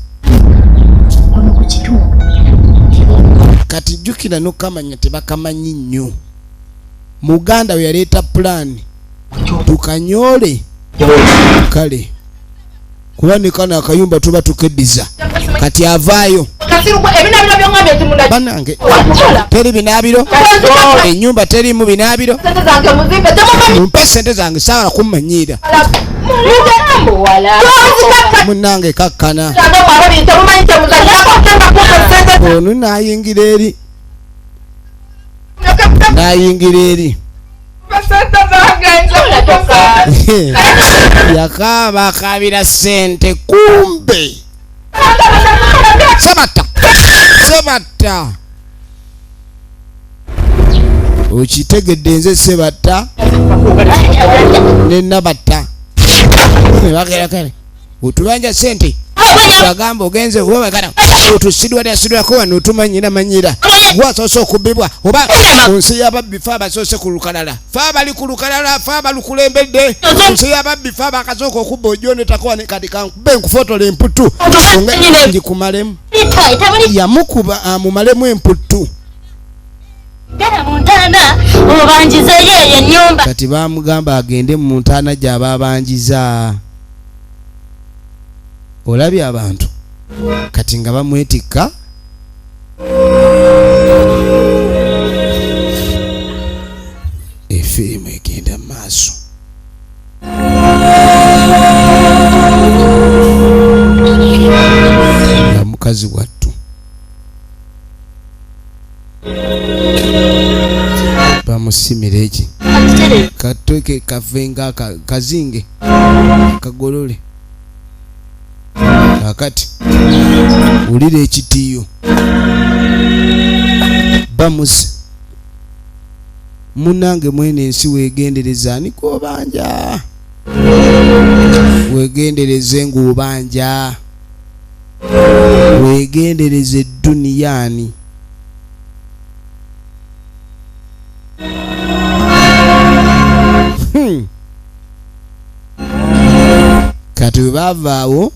kati jjukira n'okamanya tebakamanyi nnyo muganda we yaleeta pulaani tukanyole kale kuba ne kana akayumba tuba tukeddiza kati avaayo banange teri binaabiro ennyumba terimu binaabiro mumpe sente zange saala kummanyiira munange kakkana ono nayingira eri yakaaba akabira sente kumbe sebatta okitegedde nze sebatta nenabatta bagerakale otubanja sente agamba ogenze otusidwako wano otumanyira gwasoose okubbibwa oba nsi y'ababbi fe abasoose ku lukalala fe abali ku lukalala fe abalukulembedde nsi y'ababbi fe abakasooka okubba ojonetakowane kati kankube nkufotola emputu ngikumalemu yamukuba amumalemu emputu kati bamugamba agende mu ntaana gy'aba abanjiza olabye abantu kati nga bamwetikka efirimu egenda mu maaso nga mukazi wattu bamusimira eki katoke kavenga kazinge kagolole akati ulira ekitiyo bamusi munange mwene ensi wegendereza nikobanja wegendereze ng'obanja wegendereze duniyani kati bavaawo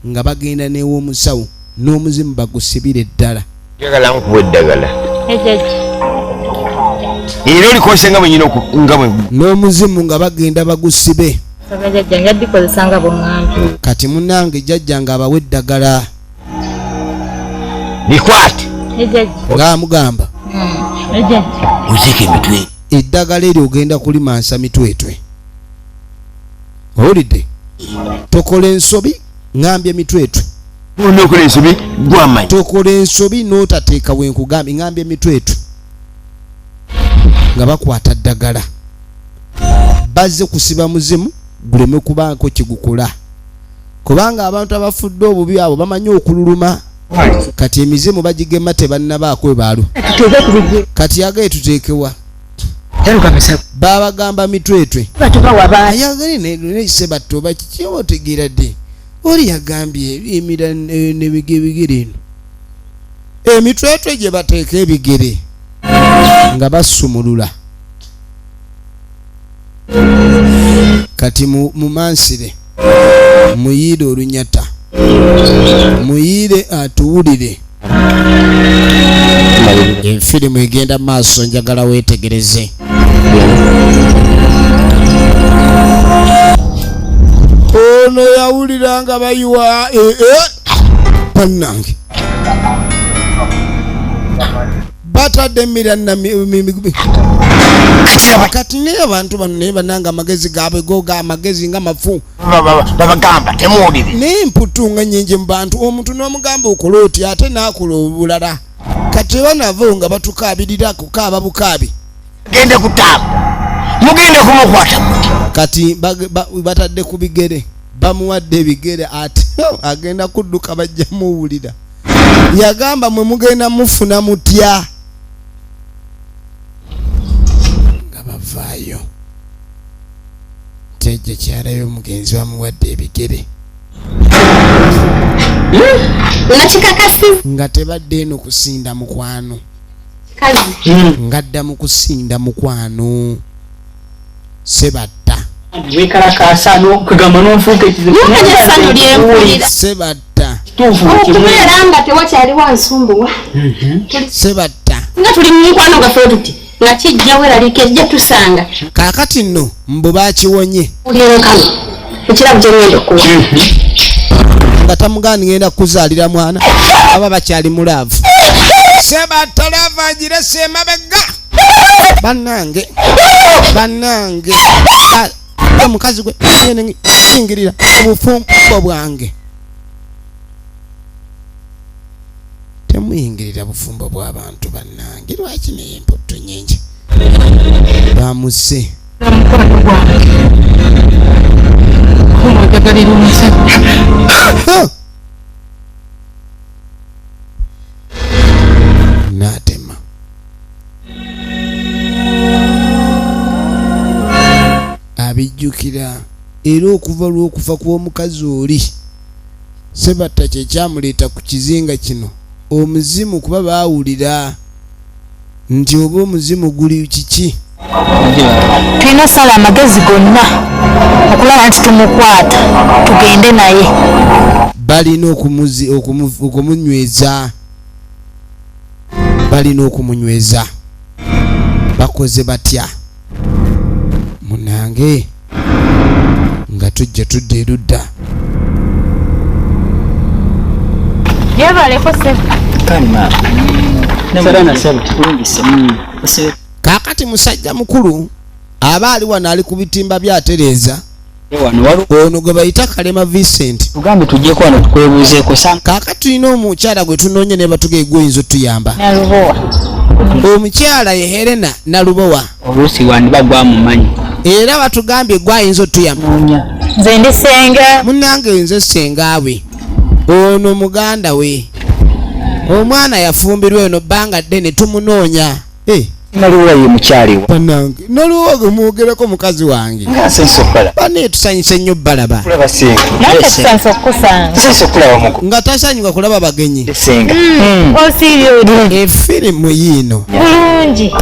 nga bagenda n'ew'omusawo n'omuzimu bagusibira eddala njagala nkuwa eddagala era olikose nga bwenyina n'omuzimu nga bagenda bagusibe kati munange jjajja nga abawa eddagala likwate ng'amugamba uzika emitwe eddagala eryo ogenda kulimansa mitwetwe owulidde tokola ensobi ngambye mitwetwe onokola ensobi gwamanyi tokola ensobi n'otateeka wenkugambye ngambye mitwetwe nga bakwata ddagala bazze kusiba muzimu guleme kubaako kigukola kubanga abantu abafudde obubi abo bamanyi okululuma kati emizimu bagigema tebannabaako ebaalu kati yagaye tuteekewa babagamba mitwetwe ayagale nesebattoba kikyobaotegeera dde oli yagambye emira nebigere eno emitwetwe gye bateeka ebigere nga basumulula kati mumansire muyiire olunyata muyiire atuwulire enfirimu egenda maaso njagala weetegereze ono yawulira nga bayiwa bannange batadde emirana kati naye abantu bano naye bananga amagezi gaabwe goga amagezi nga mafu babagamba temuwulire naye emputu nga nnyingi mu bantu omuntu n'omugamba okola oti ate n'akola obulala kati banavo nga batukaabirira kukaaba bukaabi gende kutaaba mugende kumukwata muti kati batadde ku bigere bamuwadde ebigere ate agenda kudduka bajja muwulira yagamba mwe mugenda mufuna mutya nga bavaayo tejja kyalayo omugenzi bamuwadde ebigere nga tebadde eno kusinda mukwano ngadda mu kusinda mukwano sebatta wekalakasa n'okugamba n'ofuuka sebatta okubeera nga tewakyaliwo nsumbuwa sebatta nga tuli mu mukwano gaffe tuti nga kijja weralika ejja tusanga kaakati nno mbu bakiwonye olyerekano ekirabu kye ngenda okuwa nga tamugaani ngenda kuzaalira mwana aba bakyali mulaavu sebatalaavu agirese emabega bannange omukazi gwe yingirira obufumbo bwange temuyingirira bufumbo bw'abantu bannange lwaki naye empotto nyingi bamuse natema abijjukira era okuva lw'okufa kw'omukazi oli Sebatta kye kyamuleeta ku kizinga kino omuzimu kuba baawulira nti oba omuzimu guli kiki tulina sala amagezi gonna okulaba nti tumukwata tugende naye balina okumunyweza bakoze batya munange nga tujja tudda erudda yebaleko kaakati musajja mukulu aba ali wano ali ku bitimba byatereeza ono gwe bayita Kalema Vincent tugambe tujjeko wano tukwebuuzeeko kaakati tulina omukyala gwe tunoonye ne batuge gw'oyinza otuyamba omukyala ye Helena Nalubowa oluusi wandi bagwamumanyi era batugambye gwayinza otuyamba nze ndi senga munnange nze sengaawe ono muganda we omwana yafumbirwa eno bbanga ddene tumunoonya Nalubowa ye mukyali wa bannange Nalubowa gwe mwogerako mukazi wange bane tusanyuse nnyo balaba nange tusanse okukusanga nga tasanyuka kulaba bagenyi osiibye oli efirimu yiino bulungi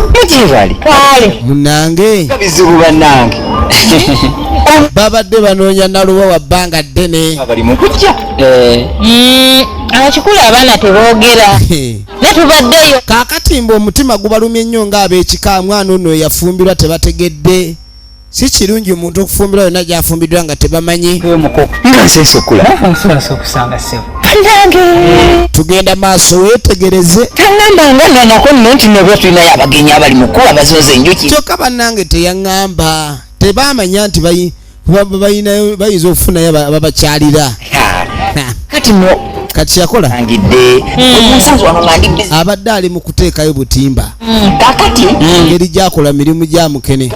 kale munnange bizibu bannange babadde banoonya Nalubowa bbanga ddene bali mu kujja akikulu abaana teboogera ne tubaddeyo kaakati mbu omutima gubalumye nnyo ng'ab'ekika mwana ono yafumbirwa tebategedde si kirungi omuntu okufumbirwa yonna gy'afumbiddwa nga tebamanyi tugenda maaso weetegereze taŋŋamba nako nno nti nobwa tulinayo abagenyi abali mukuba bazoza enjuki kyokka bannange teyaŋŋamba tebaamanya nti bayinza okufunayo ababakyalira kati yakola abadde ali mu kuteekayo butimba engeri gyakola mirimu gya mukene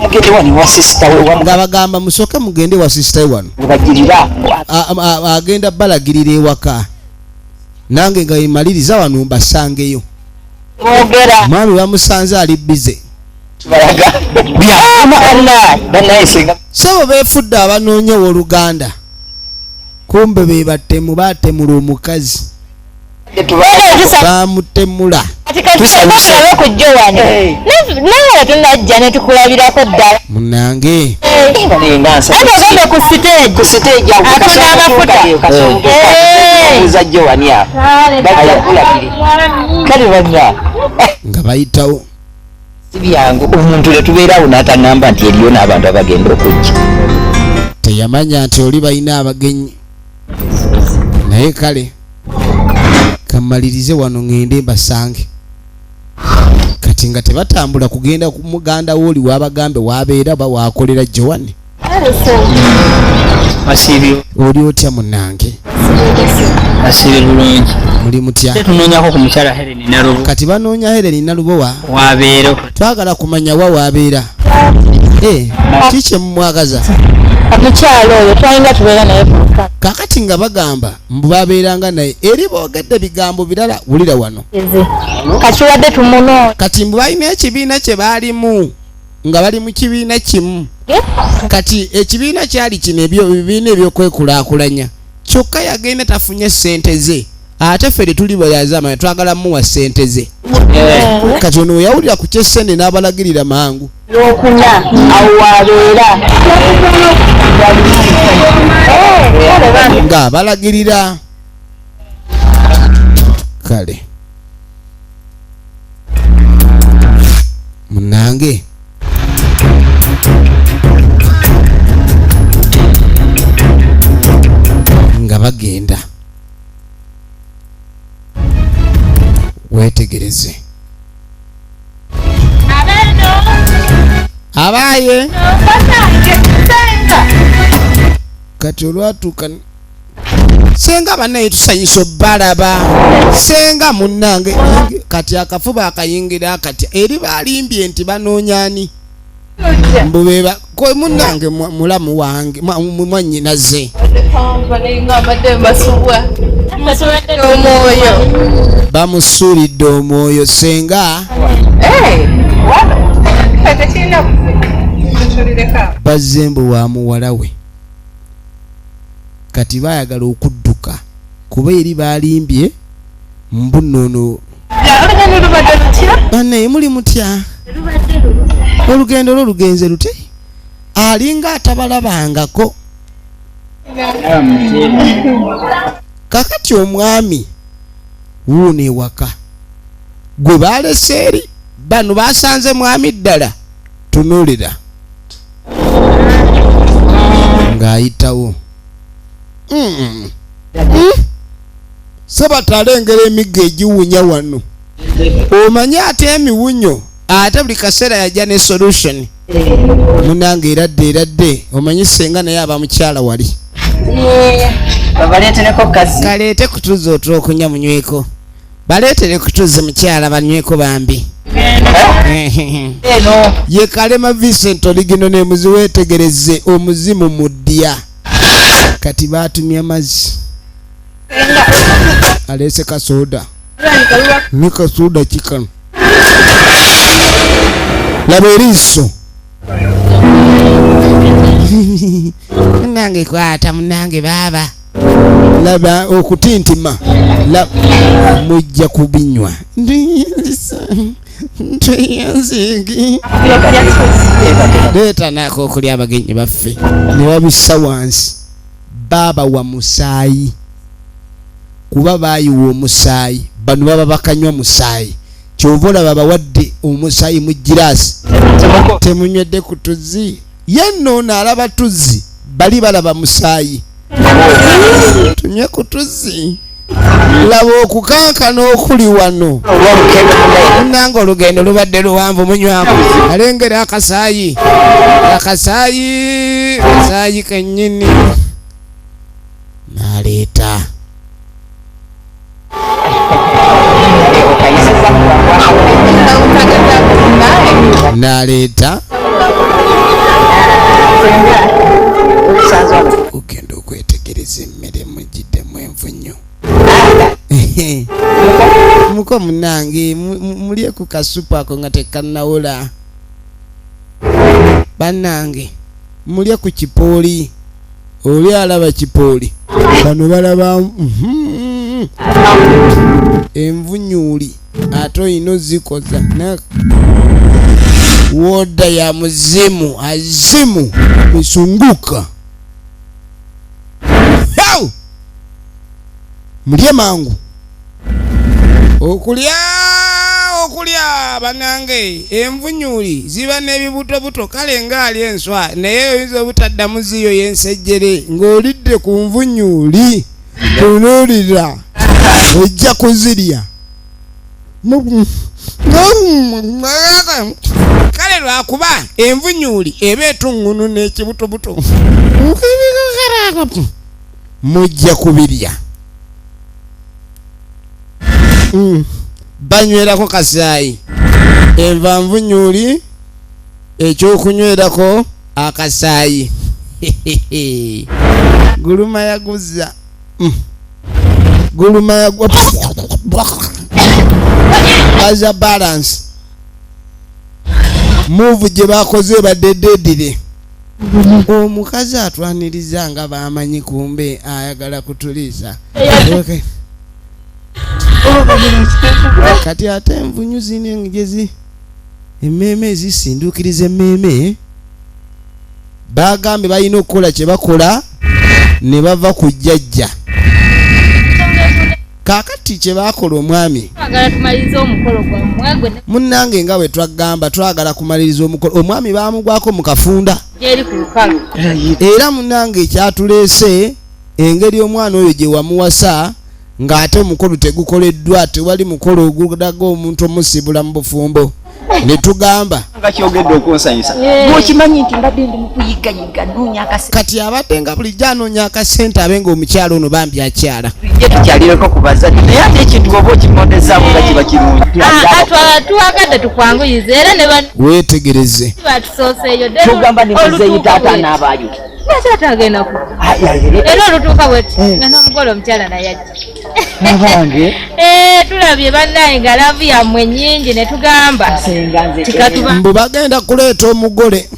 nga bagamba musooke mugende wa sisitayi wano agenda balagirira ewaka nange nga yemaliriza wano mbasangeyo mwami bamusanze ali bize sabo beefudde abanoonya w'oluganda kumbe be batemula omukazi bamutemula tusabe kujja wano naye tunajja ne tukulabirako ddala munange ate ogende ku siteegi atunda amafuta nga bayitawo sibyangu omuntu letubeerawo n'ataŋŋamba nti eriyo n'abantu abagenda okujja teyamanya nti oli balina abagenyi naye kale kamalirize wano ngende mbasange kati nga tebatambula kugenda ku muganda w'oli wabagambe wabeera ba wakolera Joanne oli otya munnange asibe bulungi muli mutya tunoonyako ku mukyala Helen Nalubowa kati banoonya Helen Nalubowa wabeera twagala kumanya wa wabeera kiki mumwagaza omukyalo oyo twalina tubeera naye kakati nga bagamba mbu babeeranga naye eri boogedde bigambo birala wulira wano kati wadde tumunoonya kati mbu balina ekibiina kye baalimu nga bali mu kibiina kimu kati ekibiina kyali kino ebibiina ebyokwekulaakulanya kyokka yagenda tafunye ssente ze ate ffe tuli bayazama twagala muwa ssente ze kati ono yawulira ku kyessente n'abalagirira mangu yokuna awo wabeera nga abalagirira kale munange nga bagenda wetegereze abaye kati olwatuuka senga banaye tusanyisa obbalaba senga munnange kati akafuba akayingira kati eri balimbye nti banoonyani mbubeba kwe munnange mulamu wange mwannyinaze bamusuulidde omwoyo senga bazembu wa muwala we kati bayagala okudduka kuba eri balimbye mbunono banaye muli mutya olugendo lwo lugenze lute alinga atabalabangako kakati omwami wuuno ewaka gwe balese eri bano basanze mwami ddala tunuulira ng'ayitawo sebatalengera emigga egiwunya wano omanye ate emiwunyo ate buli kaseera yajja ne solution munange eradde omanyi senga naye aba mukyala wali kaleete kutuza otula okunya munyweko baleetere kutuza mukyala banyweko bambi ye Kalema Vincent Oligino ne muzi wetegereze omuzimu muddya kati batumye amazzi alese kasoda ne kasoda kikano laba eriiso munange kwata munange baba laba okutintima mujja kubinywa ntuyanzigi leeta nako okulya abagenyi baffe ne babissa wansi baba wa musaayi kuba bayiwa omusaayi bano baba bakanywa musaayi kyova olaba bawadde omusaayi mu giraasi temunywedde ku tuzzi yenno ono alaba tuzzi bali balaba musaayi tunywe ku tuzzi laba okukankana okuli wano nanga olugendo lubadde luwanvu munywako alengera akasaayi kennyini naleeta ogenda okwetegereza emmere mugiddemu envunyu muko munange mulye ku kasupu ako nga tekanawula bannange mulye ku kipooli oli alaba kipooli bano balaba envunyuli ate oyina ozikoza woda ya muzimu azimu misunguka mulye mangu okulya banange envunyuli ziba n'ebibutobuto kale ngaali enswa naye oyinza obutaddamu ziyo y'ensejjere ng'olidde ku nvunyuli tunuulira ojja kuzirya kale lwakuba envunyuli eba etuŋŋunu n'ekibutobuto mujja kubirya banywerako kasaayi enva nvunyuli ekyokunywerako akasaayi guluma yaguza guluma yagwa as a balance move gye bakoze baddededire omukazi atwaniriza nga bamanyi kumbe ayagala kutuliisa kati ate envunyu zino engezi emmeeme ezisindukiriza emmeeme bagambye balina okukola kye bakola ne bava ku jjajja Kakati kye baakola omwami twagala tumalirize omukolo gwammwe gwe munnange nga bwe twagamba twagala kumaliriza omukolo omwami baamugwako mu kafunda gyeri ku lukalu. era munnange ekyatuleese engeri omwana oyo gye wamuwasa ng'ate omukolo tegukoleddwa tewali mukolo ogulaga omuntu omusibula mu bufumbo ne tugamba nga kyogedde okunsanyusa bw'okimanyi nti mbadde ndi mukuyigayiga noonya akasente kati abadde nga bulijjo anoonya akasente abe ng'omukyalo ono bambi akyala ye tukyalireko ku bazadde naye ate ekintu oba okimondezaamu nga kiba kirungi twagadde tukwanguyiza era ne weetegereze batusooseeyo kyogamba nemuzeeyi taata n'abaayo taata agenda ku era olutuuka bweti nga n'omugole omukyala naye ajja abange tulabye bannaye nga lavu yammwe nnyingi ne tugamba tikatuba mbu bagenda kuleeta omugole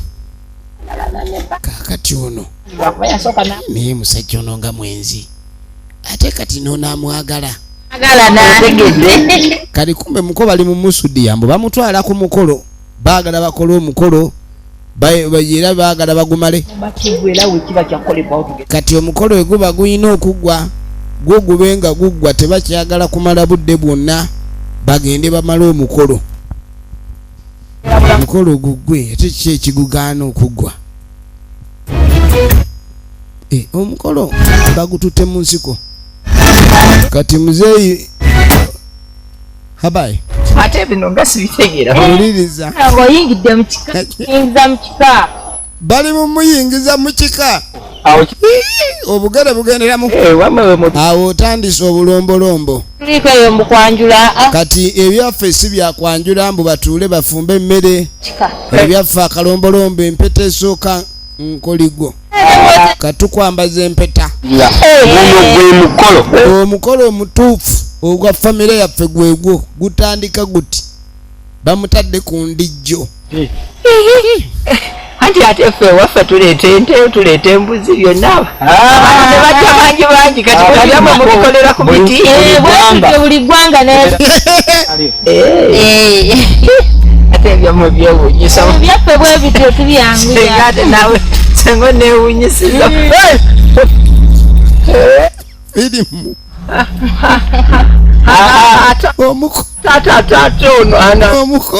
kaakati ono naye musajja ono nga mwenzi ate kati n'onaamwagala agala nategedde kali kumbe muko bali mu musudiya mbu bamutwala ku mukolo baagala bakole omukolo era baagala bagumale kati omukolo we guba gulina okuggwa gwo gube nga guggwa tebakyagala kumala budde bwonna bagende bamale omukolo guggwe ate kiki ekigugaana okuggwa omukolo bagututte mu nsiko kati muzeeyi habayi ate bino nga sibitegeera oluliriza ng'oyingidde mu kika yingiza mu kika bali mu muyingiza mu kika obugere bugenderamu awo otandise obulombolombo tuliko eyo mukwanjula kati ebyaffe si byakwanjula mbu batuule bafumbe emmere ebyaffe akalombolombo empeta esooka nkoligo katukwambaza empeta omukolo omutuufu ogwa famire yaffe gwegwo gutandika guti bamutadde ku ndijjo anti ate ffe ewaffe tuleeta ente tuleeta embuzi byonna abantu ne bajja bangi kati kubyamwe mubikolera ku miti bwatutyo buli ggwanga ate ebyamwe byewuunyisa byaffe bwe bityo tubyanguya ate nawe sengo neewuunyisiza firimu omuko taata ono ana omuko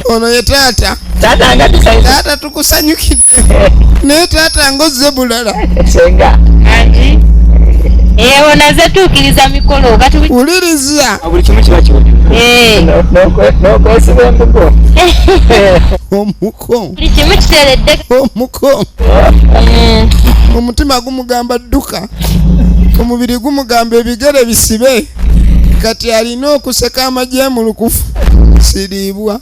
ono ye taata taata nga taata tukusanyukidde naye taata ngozze bulala senga ewo naze tuukiriza mikolo wuliriza buli kimu kiba nokwesiba embugo omuko buli kimu kiteredde omuko omutima gumugamba dduka omubiri gumugamba ebigere bisibe kati alina okuseka amajemulukufu siriibwa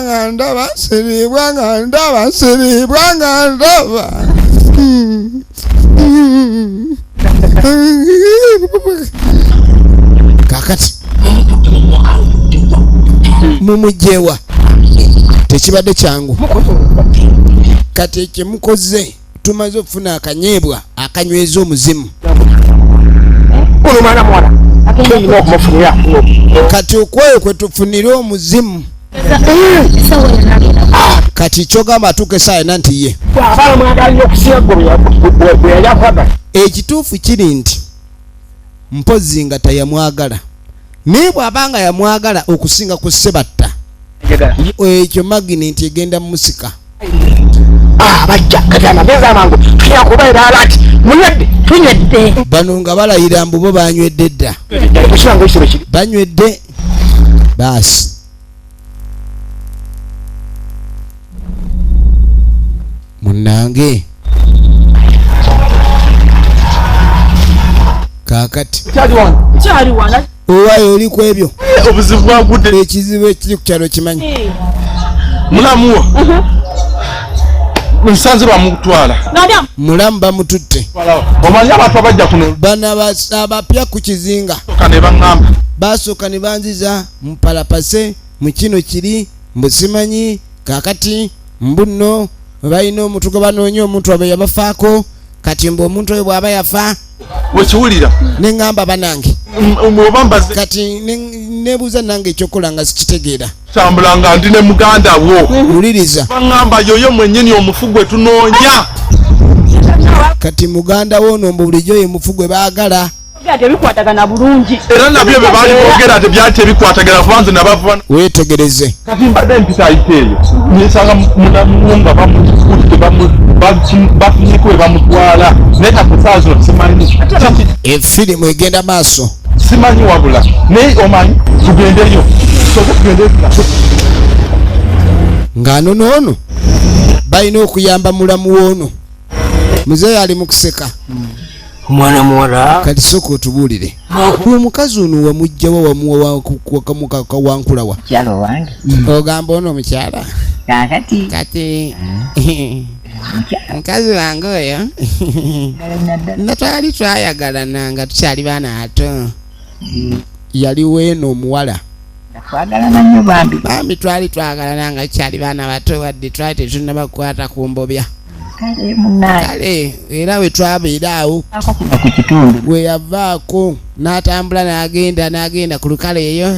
nga ndaba siriibwa nga ndaba siriibwa nga ndaba kakati mumujewa tekibadde kyangu kati ekyemukoze tumaze okufuna akanyeebwa akanyweza omuzimu kati okwoyo kwe tufunire omuzimu kati kyogamba atuuka essaawa yonna nti ye ekituufu kiri nti mpozi nga tayamwagala naye bw'abanga yamwagala okusinga ku sebatta ekyo magini nti egenda musika bajja kati amagezi amangu tuya kubaira alati tunywedde bano nga balayira mbu bo banywedde dda banywedde baasi munnange kaakati owaayo oli ku ebyo obuzibu bwagudde ekizibu ekiri ku kyalo kimanyi mulamuwo nsanze bamutwala mulamu bamututte omanyi abantu abajja kuno bana abapya ku kizinga ne baŋŋamba basooka ne banziza mpalapase mu kino kiri mbusimanyi kaakati mbunno balina omuntu gwe banoonya omuntu abe yabafaako kati mbu omuntu oyo bw'aba yafa wekiwulira neŋŋamba banange obambaze kati nebuuza nange ekyokola nga sikitegeera tambula nga ndi ne muganda wo wuliriza baŋŋamba yoyo mwennyini omufu gwe tunoonya kati muganda wono bulijjo ye mufugwe baagala tebikwatagana bulungi era nabyo bye baali boogera tebyali bikwatagana kubanze nabava weetegereze kati mbadde mpisa ayiteeyo nisanga mulamunga bamukutte bafunyeko we bamutwala naye kakusaazo simanyi efirimu egenda maaso simanyi wabula naye omanyi tugendeyo tugendeyo ng'anonoono balina okuyamba mulamu woono muzeeyi ali mu kuseka omwana muwala kati soka otubuulire omukazi ono wamugjawa wamuwa kawankulawa kyalo wange ogamba ono omukyala kakati kati mukazi wange oyo natwali twayagalana nga tukyali baana ato yali weeno omuwala twagalana nnyo bambi twali twagalana nga tukyali baana bato wadde twali tetunnabakukwata ku mbobya kale munaye kale era we twabeera awo kuva ku kitundu we yavaako n'atambula n'agenda ku lukale eyo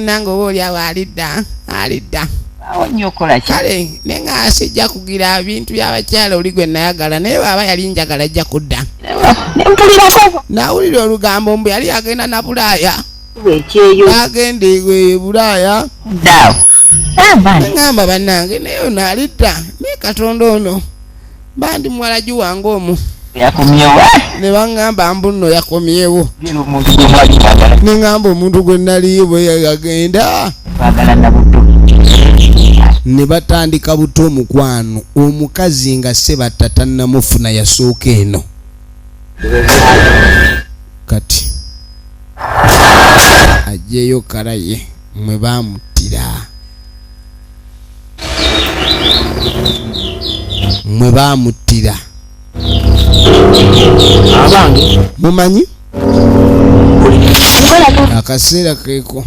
nange oba oli awo alidda awo nnyo okola ki kale nenga sijja kugira bintu by'abakyala oli gwe nayagala naye bw'aba yali njagala ajja kudda nempulirako nawulira olugambo mbu yali agenda na bulaaya ekyeyo agenda e bulaaya daawo ngamba bannange naye ono alidda naye katonda ono bandi muwala giwange omu yakomyewo ne baŋŋamba mbu nno yakomyewo era omuntu gwe mwali mwagala ne ŋŋamba omuntu gwe nali bwe yagenda twagala na buto ne batandika buto omukwano omukazi nga sebatta tannamufuna yasooka eno kati ajjeyo kalaye mwe baamuttira abange mumanyi akaseera keeko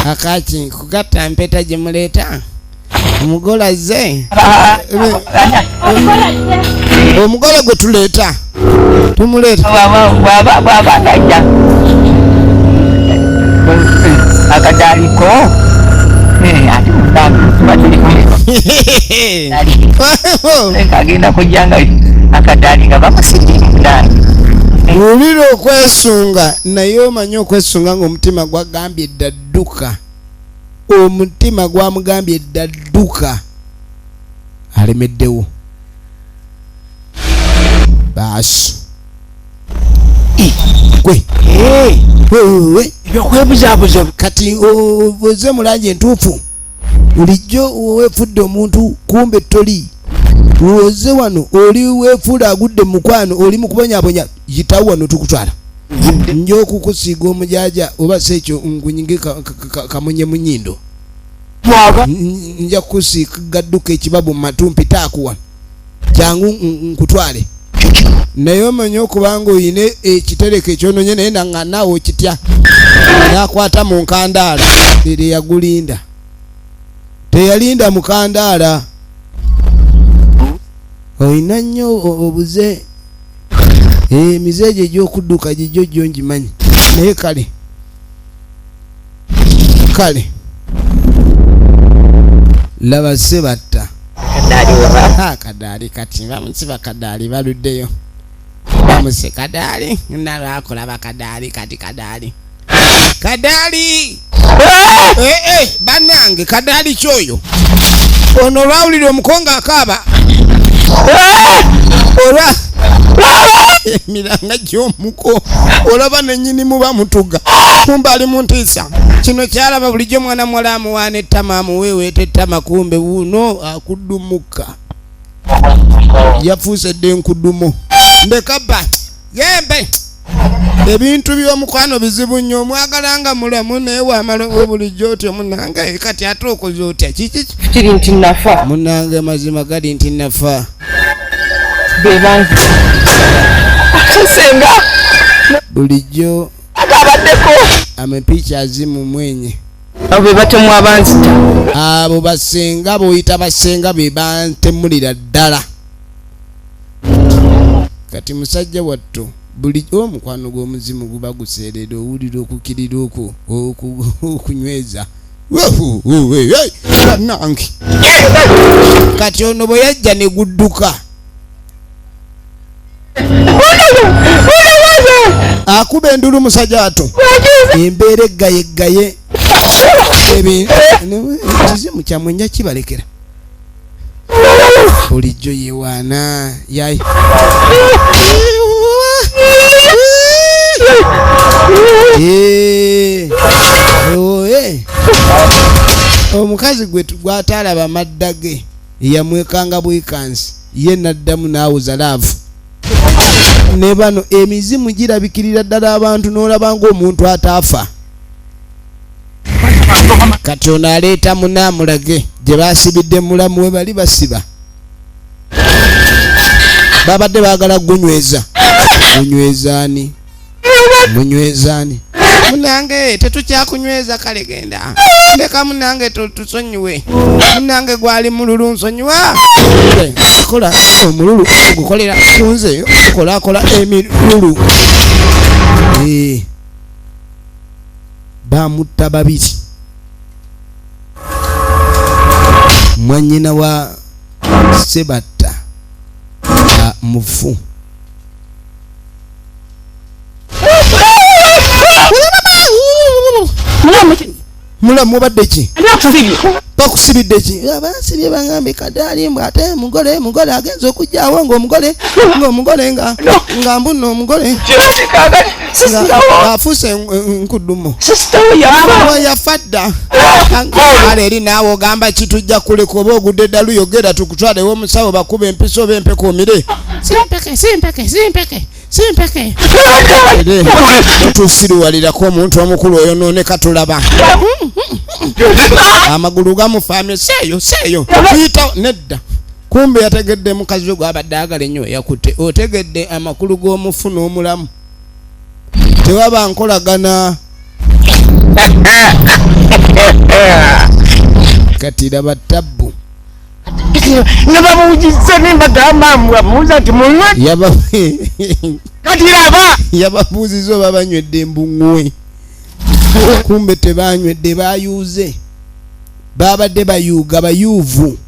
akaki kugatta mpeta gye muleeta omugole azze omugole gwe tuleeta tumuleeta bwaba ngajja akadaliko ate agenda kujjanga akadaali nga bamusindika mudange wulira okwesunga naye omanyi okwesunga ng'omutima gwagambye eddadduka omutima gwamugambye eddadduka alemeddewo baaso gwe ebyokwebuzabuza kati oze mu langi entuufu bulijjo weefudde omuntu kumbe toli oze wano oli weefuula agudde mu mukwano oli mu kubonyabonya yitawo wano tukutwala nja okukusiiga omujaja oba si ekyo nkunyige kamunye mu nnyindo nja kukusiika gadduka ekibabu mu matu mpitaaku wano kyangu nkutwale naye omanye okubanga oyina ekitereko ekyononye naye nanga naawe okitya nakwata mu nkandaala ere yagulinda teyalinda mukandaala oyina nnyo obuze emizeejo egy'okudduka gijjo jjo ngimanyi naye kale laba sebatta akadaali kati bamusiba kadaali baluddeyo bamuse kadaali nalwakola bakadaali kati kadaali bannange kadaali kyoyo ono lwawulira omukonga akaaba olwa emiranga gy'omuko olaba nennyinimu bamutuga kumbe ali mu ntiisa kino kyalaba bulijjo mwana muwala amuwaana ettama amuweeweeta ettama kumbe wuuno akuddumuka yafuuse dde enkuddumo ndekabba gembe ebintu by'omukwano bizibu nnyo omwagalanga mulamu naye wamala bulijjo otyo munange kati ate okoze otya kiki kiri nti nafa munange mazima gali nti nafa bebanzi akasenga bulijjo agabaddeko amapicha azimu mwenye abo be batemu abanzita abo basenga boyita basenga be bantemulira ddala kati musajja watto buli omukwano gw'omuzimu guba guseerera owulira okukirira okwo okunyweza nange kati ono bwe yajja ne gudduka akuba endulu musajja wato embeera eggaye ekizimu kyamwe nja kibalekera bulijjo yewaana yayi omukazi gwataalaba madda ge yamwekanga bwekansi ye naddamu n'awuza laavu ne bano emizimu girabikirira ddala abantu n'olaba ng'omuntu ataafa kati ono aleeta munaamulage gye baasibidde mulamu we bali basiba babadde baagala gunyweza munywezaani munange tetukyakunyweza kale genda ndeka munange tusonyiwe munange gwali mululu nsonyiwa kola omululu gukolera kunze kola emilulu bamutta babiri mwanyina wa Sebatta mufu mulamu mubadde ki bakusibidde ki basibye baŋambe kadaali mbw ate mugole agenza okujjaawo ng'omugole nga mbuno omugole afuuse nkuddumo yafa dda ale eri naawe ogamba kitujja kuleka oba ogudde eddalu yogera tukutwalewo omusawo bakuba empisa oba empekumire simpeke tutuusiruwalirako omuntu omukulu oyo nooneka tulaba amagulu gamufaamye seeyo tuyita nedda kumbe yategedde mukazi we gwabadde agala ennyo yakutte otegedde amakulu g'omufu n'omulamu tewaba nkolagana kati laba tabbu nabamuugize nembagamba mwamuuza nti munywe kati laba yababuuziza oba banywedde embuŋŋwe kumbe tebanywedde bayuuze babadde bayuuga bayuuvu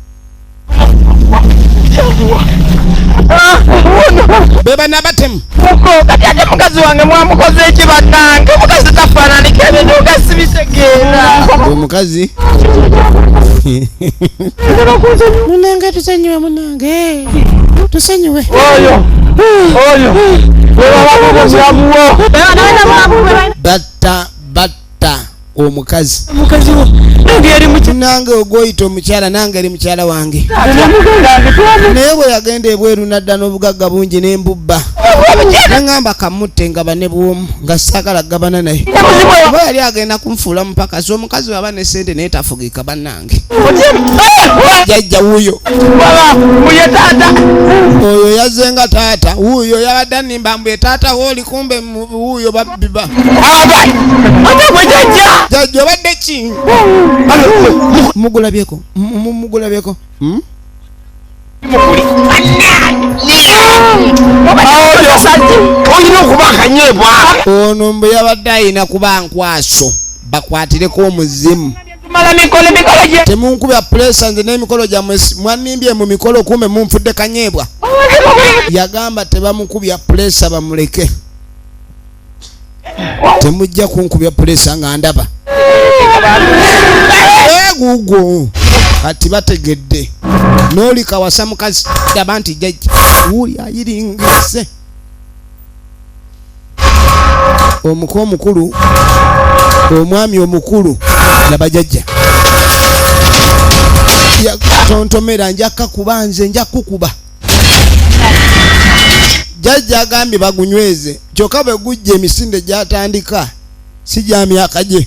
beba nabatemu kati ate mukazi wange mwamukoze eki bannange mukazi tafaananika ebintu gasibitegeera omukazi munange tusonyiwe munange tusonyiwe oyo batta omukazi nange ogwoyita omukyala nange eri mukyala wange naye bwe yagenda ebweru nadda n'obugagga bungi n'embubba naŋŋamba kamutte nga bane bwomu nga saagala gabana naye oba yali agenda kunfuula mupakasi omukazi waba ne ssente naye tafugika bannange jajja wuuyo oyo yazzenga taata wuuyo yabadde annimba mbu etaata wooli kumbe wuuyo babbiba jajja obadde ki mugulabyeko olina okuba akanyebwa ono mbu yabadde ayina kuba nkwaso bakwatireko omuzimu temunkubya pulesa nze n'emikolo gyammwe mwannimbye mu mikolo kumbe munfudde kanyebwa yagamba tebamukubya pulesa bamuleke temujja kunkubya pulesa nga ndaba guugwo kati bategedde n'oli kawasa mukazi daba nti jajja wuli ayiringise omuko omukulu omwami omukulu nabajajja yatontomera njaka kuba nze nja kukuba jajja agambye bagunyweze kyokka bwe gujja emisinde gyatandika si gya myaka gye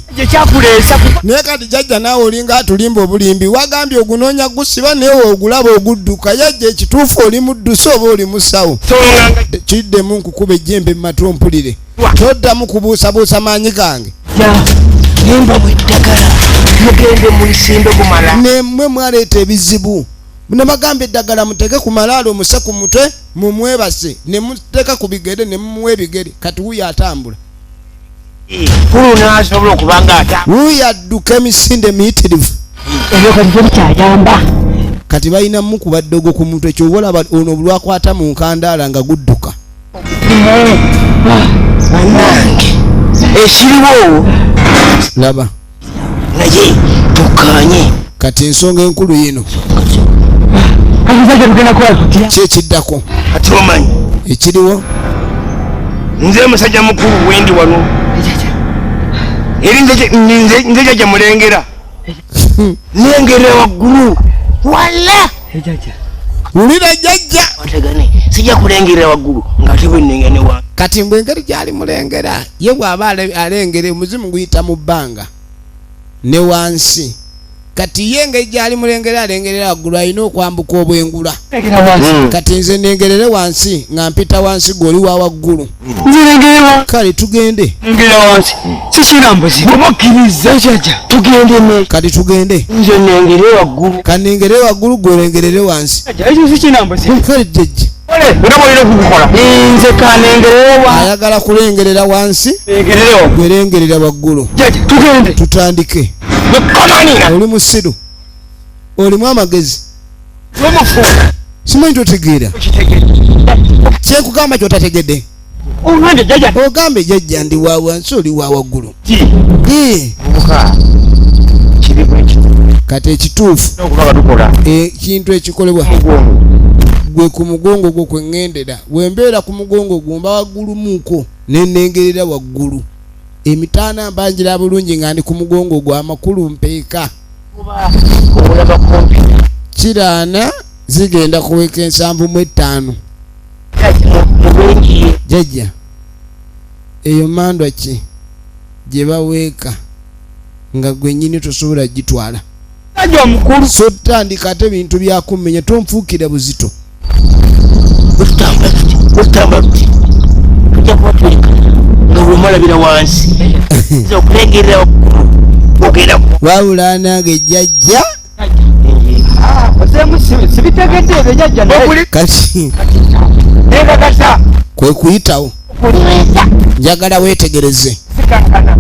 naye kati jajja naawe olinga atulimba obulimbi wagambye ogunoonya gusiba naye ogulaba ogudduka yajja ekituufu oli muddusi oba oli musawo kiddemu nkukuba ejjembe mumatu ompulire toddamu kubuusabuusa maanyi gange nimba bweddagala mugende mulisimbe bumala nemwe mwaleeta ebizibu nabagamba eddagala muteke ku malaalo omuse ku mutwe mumwebase ne muteka ku bigere ne mumuwa ebigere kati wuyo atambula nasobola okubanga wuyo adduka emisinde miyitirivu ebyo kalizo bikyayamba kati balina mukuba ddogo ku mutwe ekyobola ono bulwakwata mu nkandaala nga gudduka nange ekiriwo laba naye tukanye kati ensonga enkulu yino kyekiddako ati omanyi ekiriwo nze musajja mukulu wendi wano eri nze jajja mulengera nengera waggulu wala wulira jjajja otegane sijja kulengerera waggulu ng'ate bwenengera ne wange kati mbwe engeri gyali mulengera ye bw'aba alengera omuzimu guyita mu bbanga ne wansi kati ye engeri gyali mulengera alengerera waggulu alina okwambuka obwengula kati nze nengerere wansi nga mpita wansi gweoli wa waggulu kale tugende kati tugende nze nengere waggulu kanengere waggulu gweolengerere wansi kale jjajja nze kanengerewa ayagala kulengerera wansi gwerengerera waggulu tutandike oli musiru olimu amagezi simanyi totegeera kyenkugamba kyotategedde ogambe jjajja ndi wa wansi oli wa waggulu kati ekituufu ekintu ekikolebwa gwe ku mugongo gwo kweŋŋendera wembeera ku mugongo gumba waggulu muuko nenengerera waggulu emitaana mbanjira bulungi nga ndi ku mugongo gwa amakulu mpeeka kiraana zigenda kuweka 75 jjajja eyo mandwa ki gye baweeka nga gwe nnyini tosobola gitwala so tutandika ate bintu byakumenya tonfuukira buzito otutambula tuti tujja kuba tulika nga bwemalabira wansi okulengerera waggulu ogenda wabula nange jjajja sibitegedde ebyo jjajja kati nekakasa kwe kuyitawo njagala weetegereze sikankana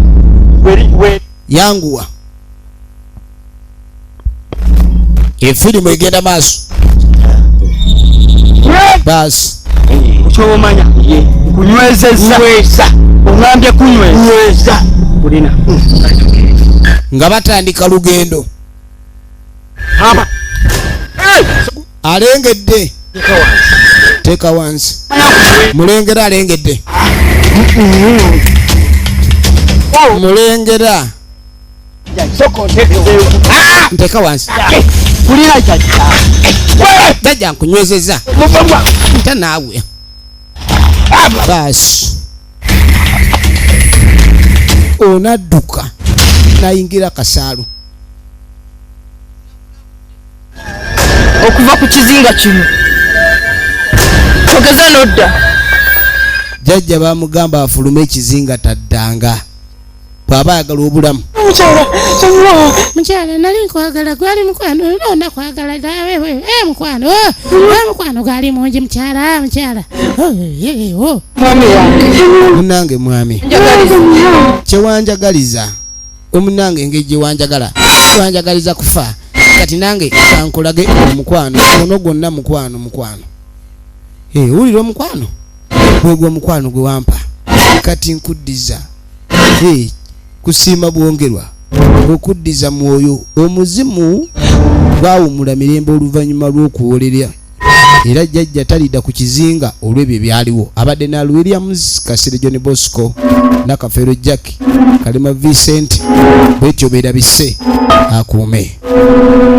yanguwa efirimu egenda maaso baasi kyomanya kunywezeza ongambye kunyweza kulina nga batandika lugendo alengedde teeka wansi mulengera alengedde mulengera nteeka wansi kulina jjajja nkunywezeza nta naawe baasi onadduka nayingira kasaalu okuva ku kizinga kino ogeza n'odda jjajja bamugamba afulume ekizinga taddanga bw'aba ayagala obulamu mukyala nali nkwagala gwali mukwano olona kwagala dawe mukwano gwali mungi mukyala munange mwami kyewanjagaliza omunange engeri gyewanjagala wanjagaliza kufa kati nange kankolage omukwano ono gwonna mukwano wulira omukwano gwegwa omukwano gwe wampa kati nkuddiza kusiima bwongerwa okuddiza mwoyo omuzimu gwawumula mirembe oluvannyuma lw'okuwolerera era jjajja talidda ku kizinga olw'ebyo byaliwo abadde na Williams Kasire John Bosco nakafeero Jack Kalema Vincent bwetyo beerabise akuume